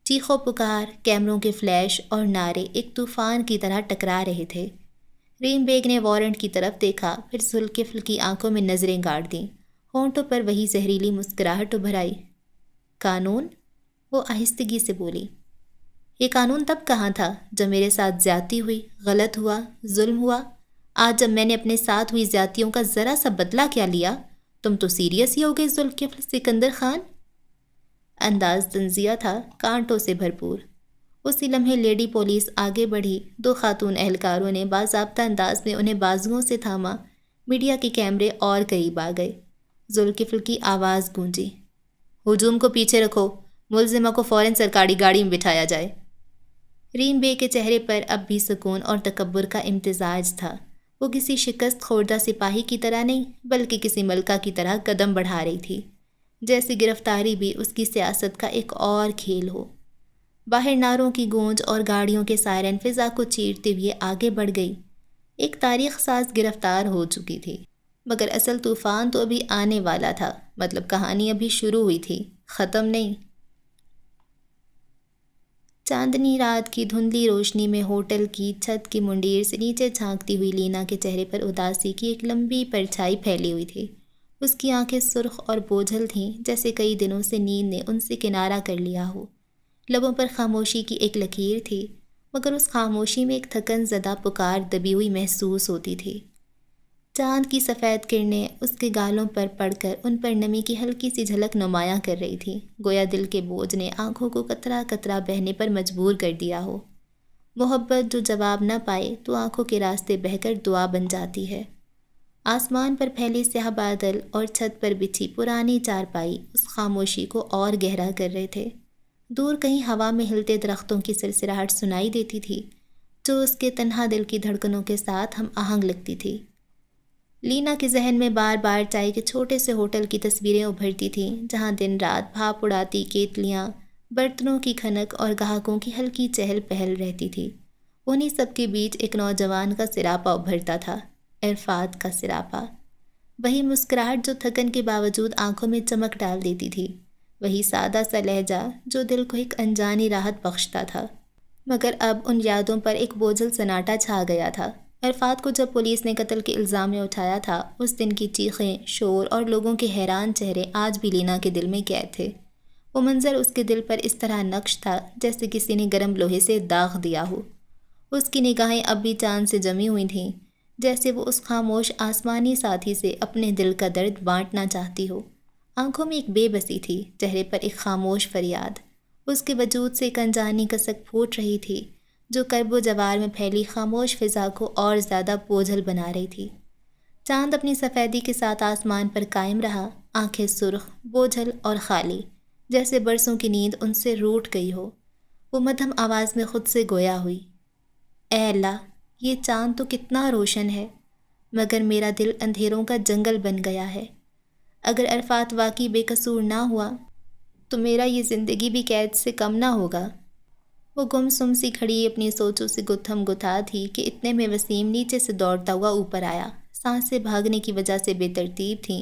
چیخ و پکار، کیمروں کے فلیش اور نعرے ایک طوفان کی طرح ٹکرا رہے تھے۔ ریم بیگ نے وارنٹ کی طرف دیکھا، پھر ذوالکفل کی آنکھوں میں نظریں گاڑ دیں، ہونٹوں پر وہی زہریلی مسکراہٹ ابھر آئی۔ قانون؟ وہ آہستگی سے بولی۔ یہ قانون تب کہاں تھا جب میرے ساتھ زیادتی ہوئی، غلط ہوا، ظلم ہوا؟ آج جب میں نے اپنے ساتھ ہوئی زیادتیوں کا ذرا سا بدلہ کیا لیا، تم تو سیریس ہی ہو گئے ذوالکفل سکندر خان۔ انداز طنزیہ تھا، کانٹوں سے بھرپور۔ اسی لمحے لیڈی پولیس آگے بڑھی۔ 2 خاتون اہلکاروں نے باضابطہ انداز میں انہیں بازوؤں سے تھاما۔ میڈیا کے کیمرے اور قریب آ گئے۔ ذوالکفل کی آواز گونجی، ہجوم کو پیچھے رکھو، ملزمہ کو فوراً سرکاری گاڑی میں بٹھایا جائے۔ ریم بے کے چہرے پر اب بھی سکون اور تکبر کا امتزاج تھا۔ وہ کسی شکست خوردہ سپاہی کی طرح نہیں بلکہ کسی ملکہ کی طرح قدم بڑھا رہی تھی، جیسی گرفتاری بھی اس کی سیاست کا ایک اور کھیل ہو۔ باہر نعروں کی گونج اور گاڑیوں کے سائرن فضا کو چیرتے ہوئے آگے بڑھ گئی۔ ایک تاریخ ساز گرفتار ہو چکی تھی، مگر اصل طوفان تو ابھی آنے والا تھا۔ مطلب کہانی ابھی شروع ہوئی تھی، ختم نہیں۔ چاندنی رات کی دھندلی روشنی میں ہوٹل کی چھت کی منڈیر سے نیچے جھانکتی ہوئی لینا کے چہرے پر اداسی کی ایک لمبی پرچھائی پھیلی ہوئی تھی۔ اس کی آنکھیں سرخ اور بوجھل تھیں، جیسے کئی دنوں سے نیند نے ان سے کنارہ کر لیا ہو۔ لبوں پر خاموشی کی ایک لکیر تھی، مگر اس خاموشی میں ایک تھکن زدہ پکار دبی ہوئی محسوس ہوتی تھی۔ چاند کی سفید کرنیں اس کے گالوں پر پڑ کر ان پر نمی کی ہلکی سی جھلک نمایاں کر رہی تھی، گویا دل کے بوجھ نے آنکھوں کو قطرہ قطرہ بہنے پر مجبور کر دیا ہو۔ محبت جو جواب نہ پائے تو آنکھوں کے راستے بہہ کر دعا بن جاتی ہے۔ آسمان پر پھیلے سیاہ بادل اور چھت پر بچھی پرانی چارپائی اس خاموشی کو اور گہرا کر رہے تھے۔ دور کہیں ہوا میں ہلتے درختوں کی سرسراہٹ سنائی دیتی تھی جو اس کے تنہا دل کی دھڑکنوں کے ساتھ ہم آہنگ لگتی تھی۔ لینا کے ذہن میں بار بار چائے کے چھوٹے سے ہوٹل کی تصویریں ابھرتی تھیں جہاں دن رات بھاپ اڑاتی کیتلیاں، برتنوں کی کھنک اور گاہکوں کی ہلکی چہل پہل رہتی تھی۔ انہی سب کے بیچ ایک نوجوان کا سراپا ابھرتا تھا، عرفات کا سراپا۔ وہی مسکراہٹ جو تھکن کے باوجود آنکھوں میں چمک ڈال دیتی تھی، وہی سادہ سا لہجہ جو دل کو ایک انجانی راحت بخشتا تھا۔ مگر اب ان یادوں پر ایک بوجھل سناٹا چھا گیا تھا۔ عرفات کو جب پولیس نے قتل کے الزام میں اٹھایا تھا، اس دن کی چیخیں، شور اور لوگوں کے حیران چہرے آج بھی لینا کے دل میں قید تھے۔ وہ منظر اس کے دل پر اس طرح نقش تھا جیسے کسی نے گرم لوہے سے داغ دیا ہو۔ اس کی نگاہیں اب بھی چاند سے جمی ہوئی تھیں، جیسے وہ اس خاموش آسمانی ساتھی سے اپنے دل کا درد بانٹنا چاہتی ہو۔ آنکھوں میں ایک بے بسی تھی، چہرے پر ایک خاموش فریاد۔ اس کے وجود سے ایک انجانی کسک پھوٹ رہی تھی جو کرب و جوار میں پھیلی خاموش فضا کو اور زیادہ بوجھل بنا رہی تھی۔ چاند اپنی سفیدی کے ساتھ آسمان پر قائم رہا، آنکھیں سرخ، بوجھل اور خالی، جیسے برسوں کی نیند ان سے روٹھ گئی ہو۔ وہ مدھم آواز میں خود سے گویا ہوئی، اے اللہ، یہ چاند تو کتنا روشن ہے، مگر میرا دل اندھیروں کا جنگل بن گیا ہے۔ اگر عرفات واقعی بے قصور نہ ہوا تو میرا یہ زندگی بھی قید سے کم نہ ہوگا۔ وہ گم سم سی کھڑی اپنی سوچوں سے گتھم گتھا تھی کہ اتنے میں وسیم نیچے سے دوڑتا ہوا اوپر آیا۔ سانسیں بھاگنے کی وجہ سے بے ترتیب تھیں،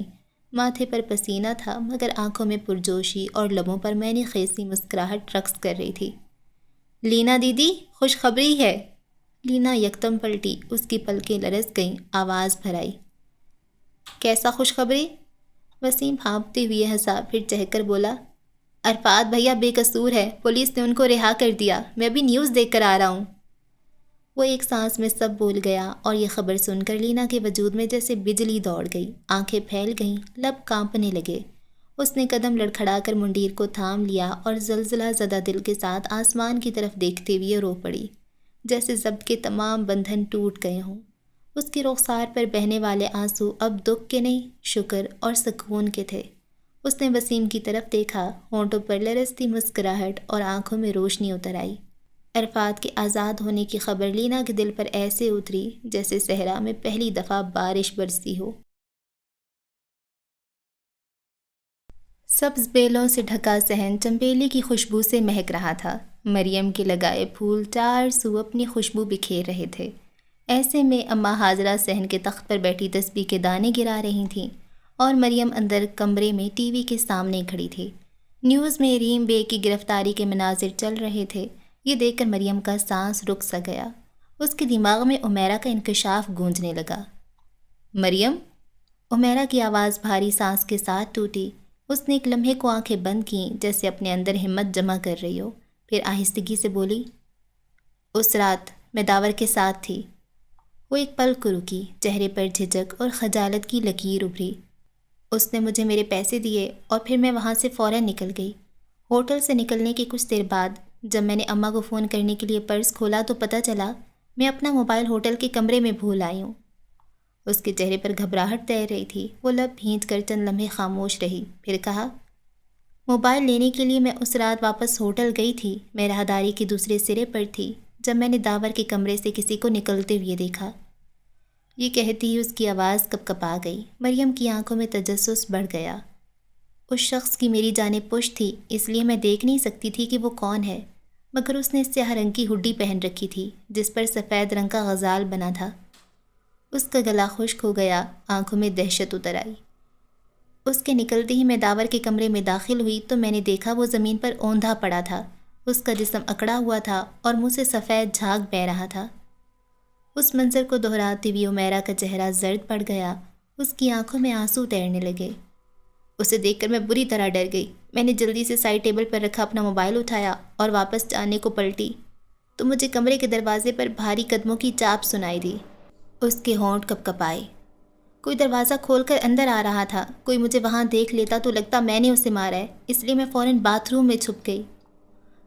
ماتھے پر پسینہ تھا مگر آنکھوں میں پرجوشی اور لبوں پر میں نے خیسی مسکراہٹ رقص کر رہی تھی۔ لینا دیدی، خوشخبری ہے۔ لینا یکدم پلٹی، اس کی پلکیں لرز گئیں، آواز بھر آئی، کیسا خوشخبری؟ وسیم بھانپتے ہوئے ہنسا، پھر چہک کر بولا، عرفات بھیا بے قصور ہے، پولیس نے ان کو رہا کر دیا، میں بھی نیوز دیکھ کر آ رہا ہوں۔ وہ ایک سانس میں سب بول گیا اور یہ خبر سن کر لینا کے وجود میں جیسے بجلی دوڑ گئی، آنکھیں پھیل گئیں، لب کانپنے لگے۔ اس نے قدم لڑکھڑا کر منڈیر کو تھام لیا اور زلزلہ زدہ دل کے ساتھ آسمان کی طرف دیکھتے ہوئے رو پڑی، جیسے ضبط کے تمام بندھن ٹوٹ گئے ہوں۔ اس کی رخسار پر بہنے والے آنسو اب دکھ کے نہیں، شکر اور سکون کے تھے۔ اس نے وسیم کی طرف دیکھا، ہونٹوں پر لرزتی مسکراہٹ اور آنکھوں میں روشنی اتر آئی۔ عرفات کے آزاد ہونے کی خبر لینا کے دل پر ایسے اتری جیسے صحرا میں پہلی دفعہ بارش برسی ہو۔ سبز بیلوں سے ڈھکا صحن چنبیلی کی خوشبو سے مہک رہا تھا۔ مریم کے لگائے پھول چار سو اپنی خوشبو بکھیر رہے تھے۔ ایسے میں اماں حاضرہ صحن کے تخت پر بیٹھی تسبیح کے دانے گرا رہی تھیں اور مریم اندر کمرے میں ٹی وی کے سامنے کھڑی تھی۔ نیوز میں ریم بے کی گرفتاری کے مناظر چل رہے تھے۔ یہ دیکھ کر مریم کا سانس رک سا گیا۔ اس کے دماغ میں عمیرہ کا انکشاف گونجنے لگا۔ مریم؟ عمیرہ کی آواز بھاری سانس کے ساتھ ٹوٹی۔ اس نے ایک لمحے کو آنکھیں بند کیں جیسے اپنے اندر ہمت جمع کر رہی ہو، پھر آہستگی سے بولی، اس رات میں داور کے ساتھ تھی۔ وہ ایک پل کو رکی، چہرے پر جھجک اور خجالت کی لکیر ابھری۔ اس نے مجھے میرے پیسے دیے اور پھر میں وہاں سے فوراً نکل گئی۔ ہوٹل سے نکلنے کے کچھ دیر بعد جب میں نے اماں کو فون کرنے کے لیے پرس کھولا تو پتہ چلا میں اپنا موبائل ہوٹل کے کمرے میں بھول آئی ہوں۔ اس کے چہرے پر گھبراہٹ تیر رہی تھی۔ وہ لب بھینچ کر چند لمحے خاموش رہی، پھر کہا، موبائل لینے کے لیے میں اس رات واپس ہوٹل گئی تھی۔ میں راہداری کے دوسرے سرے پر تھی جب میں نے داور کے کمرے سے کسی کو نکلتے ہوئے دیکھا۔ یہ کہتی ہی اس کی آواز کپ کپا گئی۔ مریم کی آنکھوں میں تجسس بڑھ گیا۔ اس شخص کی میری جانب پشت تھی، اس لیے میں دیکھ نہیں سکتی تھی کہ وہ کون ہے، مگر اس نے سیاہ رنگ کی ہڈی پہن رکھی تھی جس پر سفید رنگ کا غزال بنا تھا۔ اس کا گلا خشک ہو گیا، آنکھوں میں دہشت اتر آئی۔ اس کے نکلتے ہی میں داور کے کمرے میں داخل ہوئی تو میں نے دیکھا وہ زمین پر اوندھا پڑا تھا۔ اس کا جسم اکڑا ہوا تھا اور منہ سے سفید جھاگ بہہ رہا تھا۔ اس منظر کو دہراتے ہوئے عمیرہ کا چہرہ زرد پڑ گیا، اس کی آنکھوں میں آنسو تیرنے لگے۔ اسے دیکھ کر میں بری طرح ڈر گئی۔ میں نے جلدی سے سائڈ ٹیبل پر رکھا اپنا موبائل اٹھایا اور واپس جانے کو پلٹی تو مجھے کمرے کے دروازے پر بھاری قدموں کی چاپ سنائی دی۔ اس کے ہونٹ کپ کپائے۔ کوئی دروازہ کھول کر اندر آ رہا تھا۔ کوئی مجھے وہاں دیکھ لیتا تو لگتا میں نے اسے مارا ہے، اس لیے میں فوراً باتھ روم میں چھپ گئی۔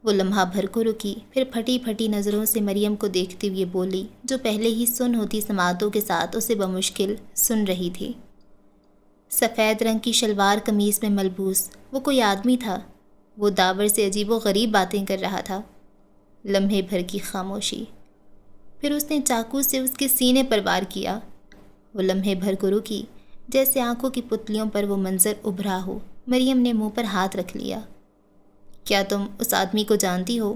وہ لمحہ بھر کو رکی، پھر پھٹی پھٹی نظروں سے مریم کو دیکھتے ہوئے بولی، جو پہلے ہی سن ہوتی سماعتوں کے ساتھ اسے بمشکل سن رہی تھی۔ سفید رنگ کی شلوار قمیص میں ملبوس وہ کوئی آدمی تھا۔ وہ داور سے عجیب و غریب باتیں کر رہا تھا۔ لمحے بھر کی خاموشی، پھر اس نے چاقو سے اس کے سینے پر وار کیا۔ وہ لمحے بھر کو رکی، جیسے آنکھوں کی پتلیوں پر وہ منظر ابھرا ہو۔ مریم نے منہ پر ہاتھ رکھ لیا۔ کیا تم اس آدمی کو جانتی ہو؟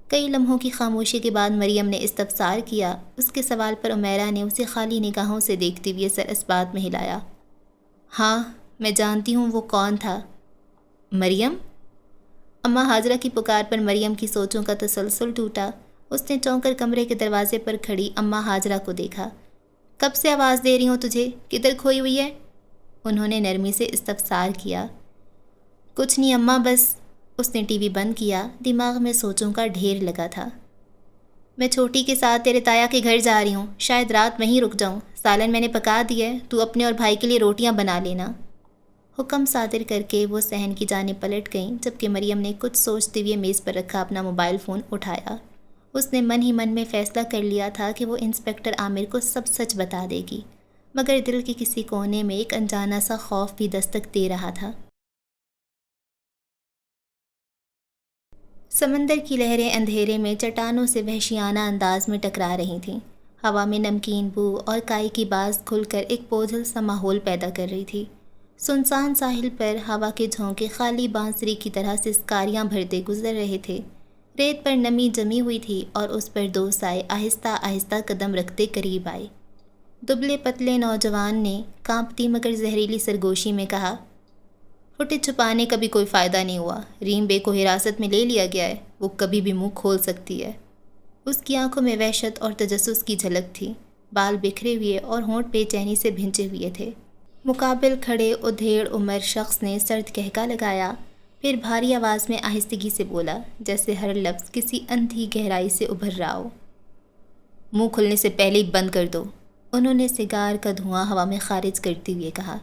کئی لمحوں کی خاموشی کے بعد مریم نے استفسار کیا۔ اس کے سوال پر عمیرہ نے اسے خالی نگاہوں سے دیکھتے ہوئے سر اثبات میں ہلایا۔ ہاں، میں جانتی ہوں وہ کون تھا۔ مریم؟ اماں ہاجرہ کی پکار پر مریم کی سوچوں کا تسلسل ٹوٹا۔ اس نے چونک کر کمرے کے دروازے پر کھڑی اماں ہاجرہ کو دیکھا۔ کب سے آواز دے رہی ہوں تجھے، کدھر کھوئی ہوئی ہے؟ انہوں نے نرمی سے استفسار کیا۔ کچھ نہیں اماں، بس۔ اس نے ٹی وی بند کیا، دماغ میں سوچوں کا ڈھیر لگا تھا۔ میں چھوٹی کے ساتھ تیرے تایا کے گھر جا رہی ہوں، شاید رات وہیں رک جاؤں۔ سالن میں نے پکا دیا ہے، تو اپنے اور بھائی کے لیے روٹیاں بنا لینا۔ حکم صادر کر کے وہ صحن کی جانب پلٹ گئیں، جبکہ مریم نے کچھ سوچتے ہوئے میز پر رکھا اپنا موبائل فون اٹھایا۔ اس نے من ہی من میں فیصلہ کر لیا تھا کہ وہ انسپکٹر عامر کو سب سچ بتا دے گی، مگر دل کے کسی کونے میں ایک انجانا سا خوف بھی دستک دے رہا تھا۔ سمندر کی لہریں اندھیرے میں چٹانوں سے وحشیانہ انداز میں ٹکرا رہی تھیں۔ ہوا میں نمکین بو اور کائی کی باز کھل کر ایک بوجھل سا ماحول پیدا کر رہی تھی۔ سنسان ساحل پر ہوا کے جھونکے خالی بانسری کی طرح سسکاریاں بھرتے گزر رہے تھے۔ ریت پر نمی جمی ہوئی تھی اور اس پر دو سائے آہستہ آہستہ قدم رکھتے قریب آئے۔ دبلے پتلے نوجوان نے کانپتی مگر زہریلی سرگوشی میں کہا، فوٹیج چھپانے کا بھی کوئی فائدہ نہیں ہوا۔ ریم بے کو حراست میں لے لیا گیا ہے، وہ کبھی بھی منہ کھول سکتی ہے۔ اس کی آنکھوں میں وحشت اور تجسس کی جھلک تھی۔ بال بکھرے ہوئے اور ہونٹ بے چینی سے بھنچے ہوئے تھے۔ مقابل کھڑے ادھیڑ عمر شخص نے سرد کہکا لگایا، پھر بھاری آواز میں آہستگی سے بولا، جیسے ہر لفظ کسی اندھی گہرائی سے ابھر رہا ہو۔ منہ کھلنے سے پہلے ہی بند کر دو۔ انہوں نے سگار کا دھواں ہوا میں خارج کرتے ہوئے کہا۔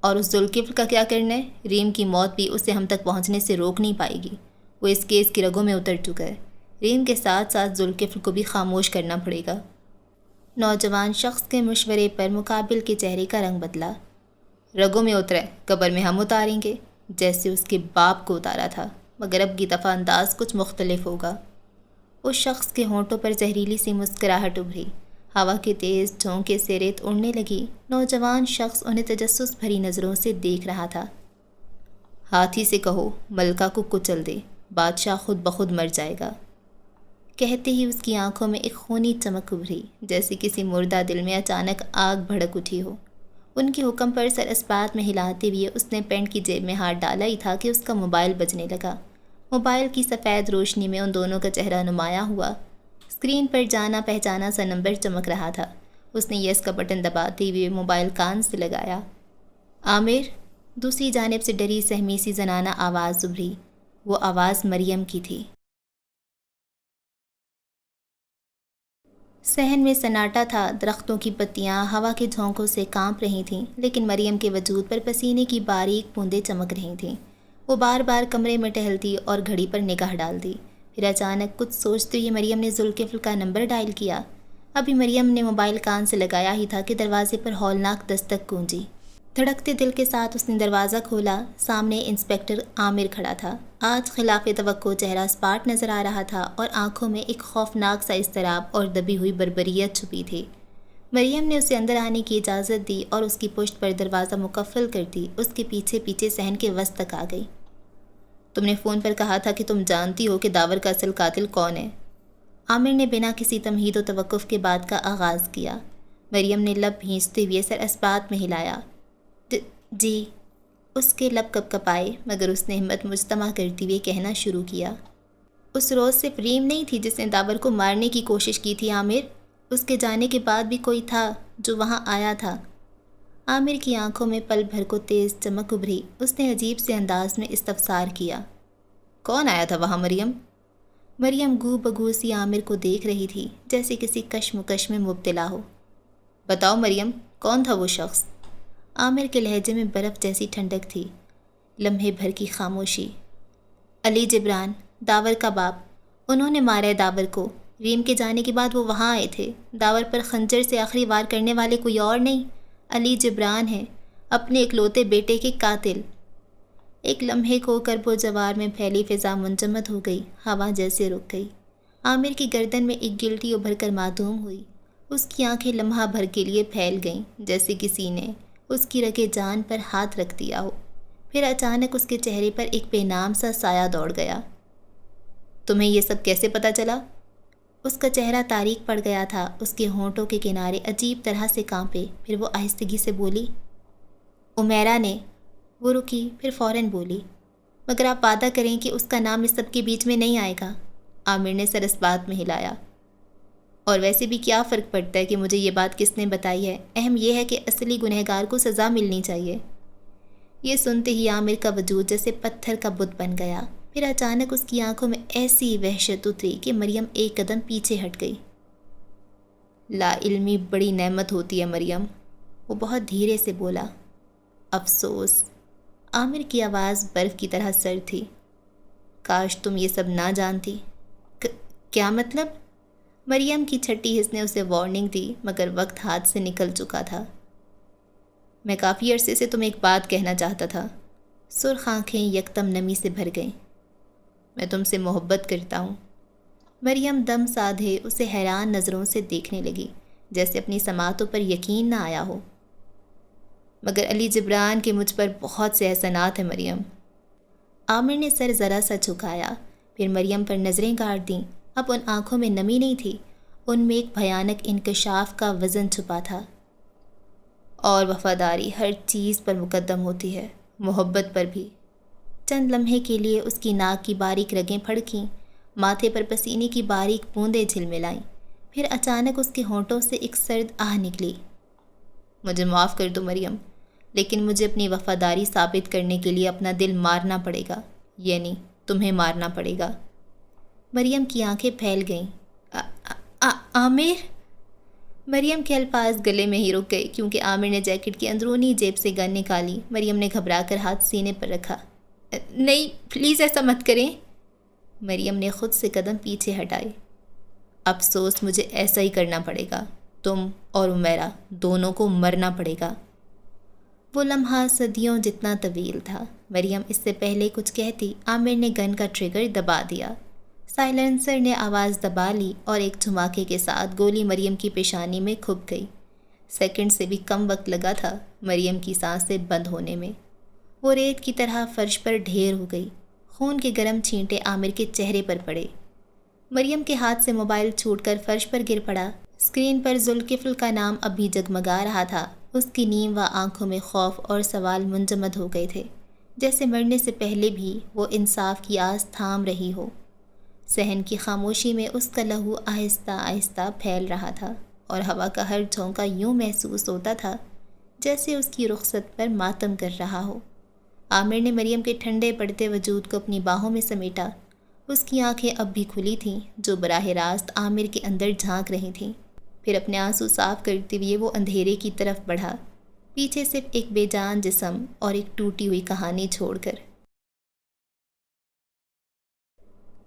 اور اس ذوالکفل کا کیا کرنا ہے؟ ریم کی موت بھی اسے ہم تک پہنچنے سے روک نہیں پائے گی۔ وہ اس کیس کی رگوں میں اتر چکا ہے۔ ریم کے ساتھ ساتھ ذوالکفل کو بھی خاموش کرنا پڑے گا۔ نوجوان شخص کے مشورے پر مقابل کے چہرے کا رنگ بدلا۔ رگوں میں اترے، قبر میں ہم اتاریں گے، جیسے اس کے باپ کو اتارا تھا، مگر اب کی دفعہ انداز کچھ مختلف ہوگا۔ اس شخص کے ہونٹوں پر زہریلی سی مسکراہٹ ابھری۔ ہوا کے تیز جھونکے سے ریت اڑنے لگی۔ نوجوان شخص انہیں تجسس بھری نظروں سے دیکھ رہا تھا۔ ہاتھی سے کہو ملکہ کو کچل دے، بادشاہ خود بخود مر جائے گا۔ کہتے ہی اس کی آنکھوں میں ایک خونی چمک ابھری، جیسے کسی مردہ دل میں اچانک آگ بھڑک اٹھی ہو۔ ان کے حکم پر سر اثبات میں ہلاتے ہوئے اس نے پینٹ کی جیب میں ہاتھ ڈالا ہی تھا کہ اس کا موبائل بجنے لگا۔ موبائل کی سفید روشنی میں ان دونوں کا چہرہ نمایاں ہوا۔ اسکرین پر جانا پہچانا سا نمبر چمک رہا تھا۔ اس نے یس کا بٹن دباتے ہوئے موبائل کان سے لگایا۔ عامر؟ دوسری جانب سے ڈری سہمی سی زنانہ آواز ابھری۔ وہ آواز مریم کی تھی۔ صحن میں سناٹا تھا، درختوں کی پتیاں ہوا کے جھونکوں سے کانپ رہی تھیں، لیکن مریم کے وجود پر پسینے کی باریک بوندیں چمک رہی تھیں۔ وہ بار بار کمرے میں ٹہلتی اور گھڑی پر نگاہ ڈالتی، پھر اچانک کچھ سوچتے ہوئے مریم نے ذوالکفل کا نمبر ڈائل کیا۔ ابھی مریم نے موبائل کان سے لگایا ہی تھا کہ دروازے پر ہولناک دستک گونجی۔ دھڑکتے دل کے ساتھ اس نے دروازہ کھولا۔ سامنے انسپکٹر عامر کھڑا تھا۔ آج خلاف توقع چہرہ سپاٹ نظر آ رہا تھا اور آنکھوں میں ایک خوفناک سا اضطراب اور دبی ہوئی بربریت چھپی تھی۔ مریم نے اسے اندر آنے کی اجازت دی اور اس کی پشت پر دروازہ مقفل کر دی۔ اس کے پیچھے پیچھے صحن کے وسط تک آ گئی۔ تم نے فون پر کہا تھا کہ تم جانتی ہو کہ داور کا اصل قاتل کون ہے؟ عامر نے بنا کسی تمہید و توقف کے بات کا آغاز کیا۔ مریم نے لب بھینچتے ہوئے سر اثبات میں ہلایا۔ جی۔ اس کے لب کپ کپائے، مگر اس نے ہمت مجتمع کرتے ہوئے کہنا شروع کیا۔ اس روز صرف ریم نہیں تھی جس نے داور کو مارنے کی کوشش کی تھی عامر، اس کے جانے کے بعد بھی کوئی تھا جو وہاں آیا تھا۔ عامر کی آنکھوں میں پل بھر کو تیز چمک ابھری۔ اس نے عجیب سے انداز میں استفسار کیا۔ کون آیا تھا وہاں مریم؟ مریم گو بگو سی عامر کو دیکھ رہی تھی، جیسے کسی کشمکش میں مبتلا ہو۔ بتاؤ مریم، کون تھا وہ شخص؟ عامر کے لہجے میں برف جیسی ٹھنڈک تھی۔ لمحے بھر کی خاموشی۔ علی جبران، داور کا باپ۔ انہوں نے مارا ہے داور کو۔ ریم کے جانے کے بعد وہ وہاں آئے تھے۔ داور پر خنجر سے آخری وار کرنے والے کوئی اور نہیں، علی جبران ہیں، اپنے اکلوتے بیٹے کے قاتل۔ ایک لمحے کو کرب و جوار میں پھیلی فضا منجمد ہو گئی، ہوا جیسے رک گئی۔ عامر کی گردن میں ایک گلٹی ابھر کر معدوم ہوئی۔ اس کی آنکھیں لمحہ بھر کے لیے پھیل گئیں، جیسے کسی نے اس کی رگے جان پر ہاتھ رکھ دیا ہو۔ پھر اچانک اس کے چہرے پر ایک بے نام سا سایہ دوڑ گیا۔ تمہیں یہ سب کیسے پتہ چلا؟ اس کا چہرہ تاریک پڑ گیا تھا، اس کے ہونٹوں کے کنارے عجیب طرح سے کانپے۔ پھر وہ آہستگی سے بولی، عمیرہ نے۔ وہ رکی، پھر فوراً بولی، مگر آپ وعدہ کریں کہ اس کا نام اس سب کے بیچ میں نہیں آئے گا۔ عامر نے سر اس بات میں ہلایا۔ اور ویسے بھی کیا فرق پڑتا ہے کہ مجھے یہ بات کس نے بتائی ہے؟ اہم یہ ہے کہ اصلی گنہگار کو سزا ملنی چاہیے۔ یہ سنتے ہی عامر کا وجود جیسے پتھر کا بت بن گیا۔ پھر اچانک اس کی آنکھوں میں ایسی وحشت اتری کہ مریم ایک قدم پیچھے ہٹ گئی۔ لا علمی بڑی نعمت ہوتی ہے مریم، وہ بہت دھیرے سے بولا۔ افسوس۔ عامر کی آواز برف کی طرح سرد تھی۔ کاش تم یہ سب نہ جانتی۔ کیا مطلب؟ مریم کی چھٹی حس نے اسے وارننگ دی، مگر وقت ہاتھ سے نکل چکا تھا۔ میں کافی عرصے سے تمہیں ایک بات کہنا چاہتا تھا۔ سرخ آنکھیں یکدم نمی سے بھر گئیں۔ میں تم سے محبت کرتا ہوں۔ مریم دم سادھے اسے حیران نظروں سے دیکھنے لگی، جیسے اپنی سماعتوں پر یقین نہ آیا ہو۔ مگر علی جبران کے مجھ پر بہت سے احسانات ہیں مریم۔ عامر نے سر ذرا سا جھکایا، پھر مریم پر نظریں گاڑ دیں۔ اب ان آنکھوں میں نمی نہیں تھی، ان میں ایک بھیانک انکشاف کا وزن چھپا تھا۔ اور وفاداری ہر چیز پر مقدم ہوتی ہے، محبت پر بھی۔ چند لمحے کے لیے اس کی ناک کی باریک رگیں پھڑکیں، ماتھے پر پسینے کی باریک بوندیں جھلملائیں۔ پھر اچانک اس کے ہونٹوں سے ایک سرد آہ نکلی۔ مجھے معاف کر دو مریم، لیکن مجھے اپنی وفاداری ثابت کرنے کے لیے اپنا دل مارنا پڑے گا، یعنی تمہیں مارنا پڑے گا۔ مریم کی آنکھیں پھیل گئیں۔ عامر؟ مریم کے الفاظ گلے میں ہی رک گئے، کیونکہ عامر نے جیکٹ کی اندرونی جیب سے گن نکالی۔ مریم نے گھبرا کر ہاتھ سینے پر رکھا۔ نہیں، پلیز ایسا مت کریں۔ مریم نے خود سے قدم پیچھے ہٹائے۔ افسوس، مجھے ایسا ہی کرنا پڑے گا۔ تم اور عمیرہ دونوں کو مرنا پڑے گا۔ وہ لمحہ صدیوں جتنا طویل تھا۔ مریم اس سے پہلے کچھ کہتی، عامر نے گن کا ٹریگر دبا دیا۔ سائلنسر نے آواز دبا لی اور ایک دھماکے کے ساتھ گولی مریم کی پیشانی میں کھپ گئی۔ سیکنڈ سے بھی کم وقت لگا تھا مریم کی سانسیں بند ہونے میں۔ وہ ریت کی طرح فرش پر ڈھیر ہو گئی۔ خون کے گرم چھینٹے عامر کے چہرے پر پڑے۔ مریم کے ہاتھ سے موبائل چھوٹ کر فرش پر گر پڑا۔ اسکرین پر ذوالکفل کا نام اب بھی جگمگا رہا تھا۔ اس کی نیم و آنکھوں میں خوف اور سوال منجمد ہو گئے تھے، جیسے مرنے سے پہلے بھی وہ انصاف کی آس تھام رہی ہو۔ صحن کی خاموشی میں اس کا لہو آہستہ آہستہ پھیل رہا تھا، اور ہوا کا ہر جھونکا یوں محسوس ہوتا تھا جیسے اس کی رخصت پر ماتم کر رہا ہو۔ عامر نے مریم کے ٹھنڈے پڑتے وجود کو اپنی باہوں میں سمیٹا۔ اس کی آنکھیں اب بھی کھلی تھیں، جو براہ راست عامر کے اندر جھانک رہی تھیں۔ پھر اپنے آنسو صاف کرتے ہوئے وہ اندھیرے کی طرف بڑھا، پیچھے صرف ایک بے جان جسم اور ایک ٹوٹی ہوئی کہانی چھوڑ کر۔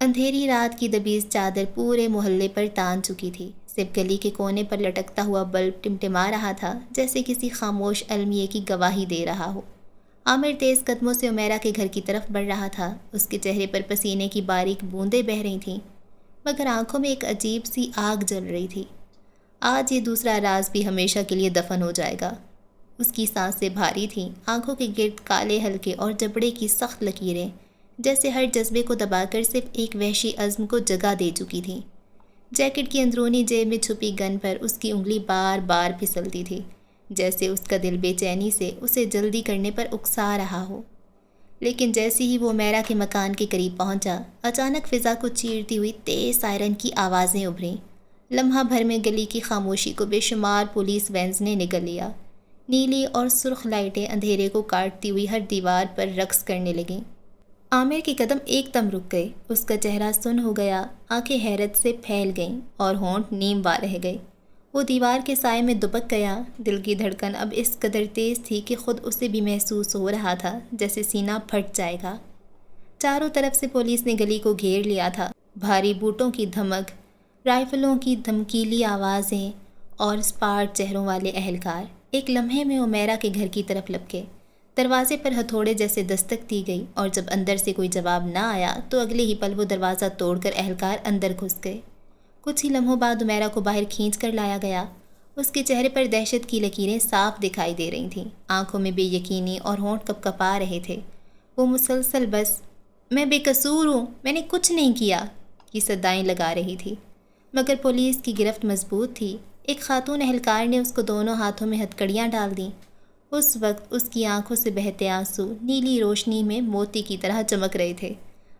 اندھیری رات کی دبیز چادر پورے محلے پر تان چکی تھی۔ صرف گلی کے کونے پر لٹکتا ہوا بلب ٹمٹما رہا تھا، جیسے کسی خاموش المیے کی گواہی دے رہا ہو۔ عامر تیز قدموں سے عمیرہ کے گھر کی طرف بڑھ رہا تھا۔ اس کے چہرے پر پسینے کی باریک بوندیں بہہ رہی تھیں، مگر آنکھوں میں ایک عجیب سی آگ جل رہی تھی۔ آج یہ دوسرا راز بھی ہمیشہ کے لیے دفن ہو جائے گا۔ اس کی سانسیں بھاری تھیں، آنکھوں کے گرد کالے حلقے اور جبڑے کی سخت لکیریں جیسے ہر جذبے کو دبا کر صرف ایک وحشی عزم کو جگہ دے چکی تھیں۔ جیکٹ کی اندرونی جیب میں چھپی گن پر اس کی انگلی بار بار پھسلتی تھی، جیسے اس کا دل بے چینی سے اسے جلدی کرنے پر اکسا رہا ہو۔ لیکن جیسے ہی وہ عمیرہ کے مکان کے قریب پہنچا، اچانک فضا کو چیرتی ہوئی تیز سائرن کی آوازیں ابھریں۔ لمحہ بھر میں گلی کی خاموشی کو بے شمار پولیس وینز نے نگل لیا۔ نیلی اور سرخ لائٹیں اندھیرے کو کاٹتی ہوئی ہر دیوار پر رقص کرنے لگیں۔ عامر کے قدم ایک دم رک گئے۔ اس کا چہرہ سن ہو گیا، آنکھیں حیرت سے پھیل گئیں اور ہونٹ نیم وا رہ گئے۔ وہ دیوار کے سائے میں دبک گیا۔ دل کی دھڑکن اب اس قدر تیز تھی کہ خود اسے بھی محسوس ہو رہا تھا جیسے سینہ پھٹ جائے گا۔ چاروں طرف سے پولیس نے گلی کو گھیر لیا تھا۔ بھاری بوٹوں کی دھمک، رائفلوں کی دھمکیلی آوازیں اور اسپاٹ چہروں والے اہلکار ایک لمحے میں عمیرہ کے گھر کی طرف لپکے۔ دروازے پر ہتھوڑے جیسے دستک دی گئی اور جب اندر سے کوئی جواب نہ آیا تو اگلے ہی پل وہ دروازہ توڑ کر اہلکار اندر گھس گئے۔ کچھ ہی لمحوں بعد عمیرہ کو باہر کھینچ کر لایا گیا۔ اس کے چہرے پر دہشت کی لکیریں صاف دکھائی دے رہی تھیں، آنکھوں میں بے یقینی اور ہونٹ کپ کپا رہے تھے۔ وہ مسلسل بس میں بے قصور ہوں، میں نے کچھ نہیں کیا کی صدائیں لگا رہی تھی، مگر پولیس کی گرفت مضبوط تھی۔ ایک خاتون اہلکار نے اس کو دونوں ہاتھوں میں ہتھکڑیاں ڈال دیں۔ اس وقت اس کی آنکھوں سے بہتے آنسو نیلی روشنی میں موتی کی طرح چمک رہے تھے،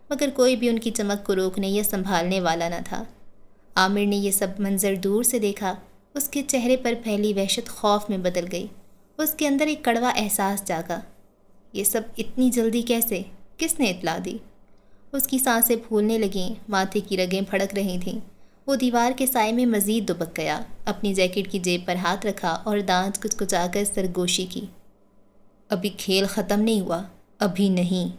مگر کوئی بھی ان کی چمک کو روکنے یا سنبھالنے والا نہ تھا۔ عامر نے یہ سب منظر دور سے دیکھا۔ اس کے چہرے پر پھیلی وحشت خوف میں بدل گئی۔ اس کے اندر ایک کڑوا احساس جاگا۔ یہ سب اتنی جلدی کیسے؟ کس نے اطلاع دی؟ اس کی سانسیں پھولنے لگیں، ماتھے کی رگیں پھڑک رہی تھیں۔ وہ دیوار کے سائے میں مزید دبک گیا، اپنی جیکٹ کی جیب پر ہاتھ رکھا اور دانت کچکچا کر سرگوشی کی۔ ابھی کھیل ختم نہیں ہوا، ابھی نہیں۔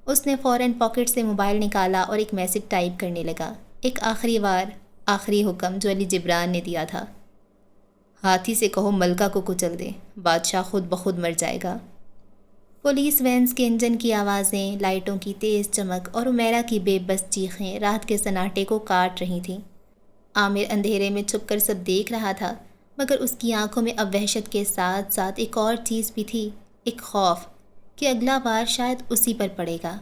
اس نے فوراً پاکٹ سے موبائل نکالا اور ایک میسج ٹائپ کرنے لگا، ایک آخری حکم جو علی جبران نے دیا تھا۔ ہاتھی سے کہو ملکہ کو کچل دے، بادشاہ خود بخود مر جائے گا۔ پولیس وینز کے انجن کی آوازیں، لائٹوں کی تیز چمک اور عمیرہ کی بے بس چیخیں رات کے سناٹے کو کاٹ رہی تھیں۔ عامر اندھیرے میں چھپ کر سب دیکھ رہا تھا، مگر اس کی آنکھوں میں اب وحشت کے ساتھ ساتھ ایک اور چیز بھی تھی، ایک خوف کہ اگلا وار شاید اسی پر پڑے گا۔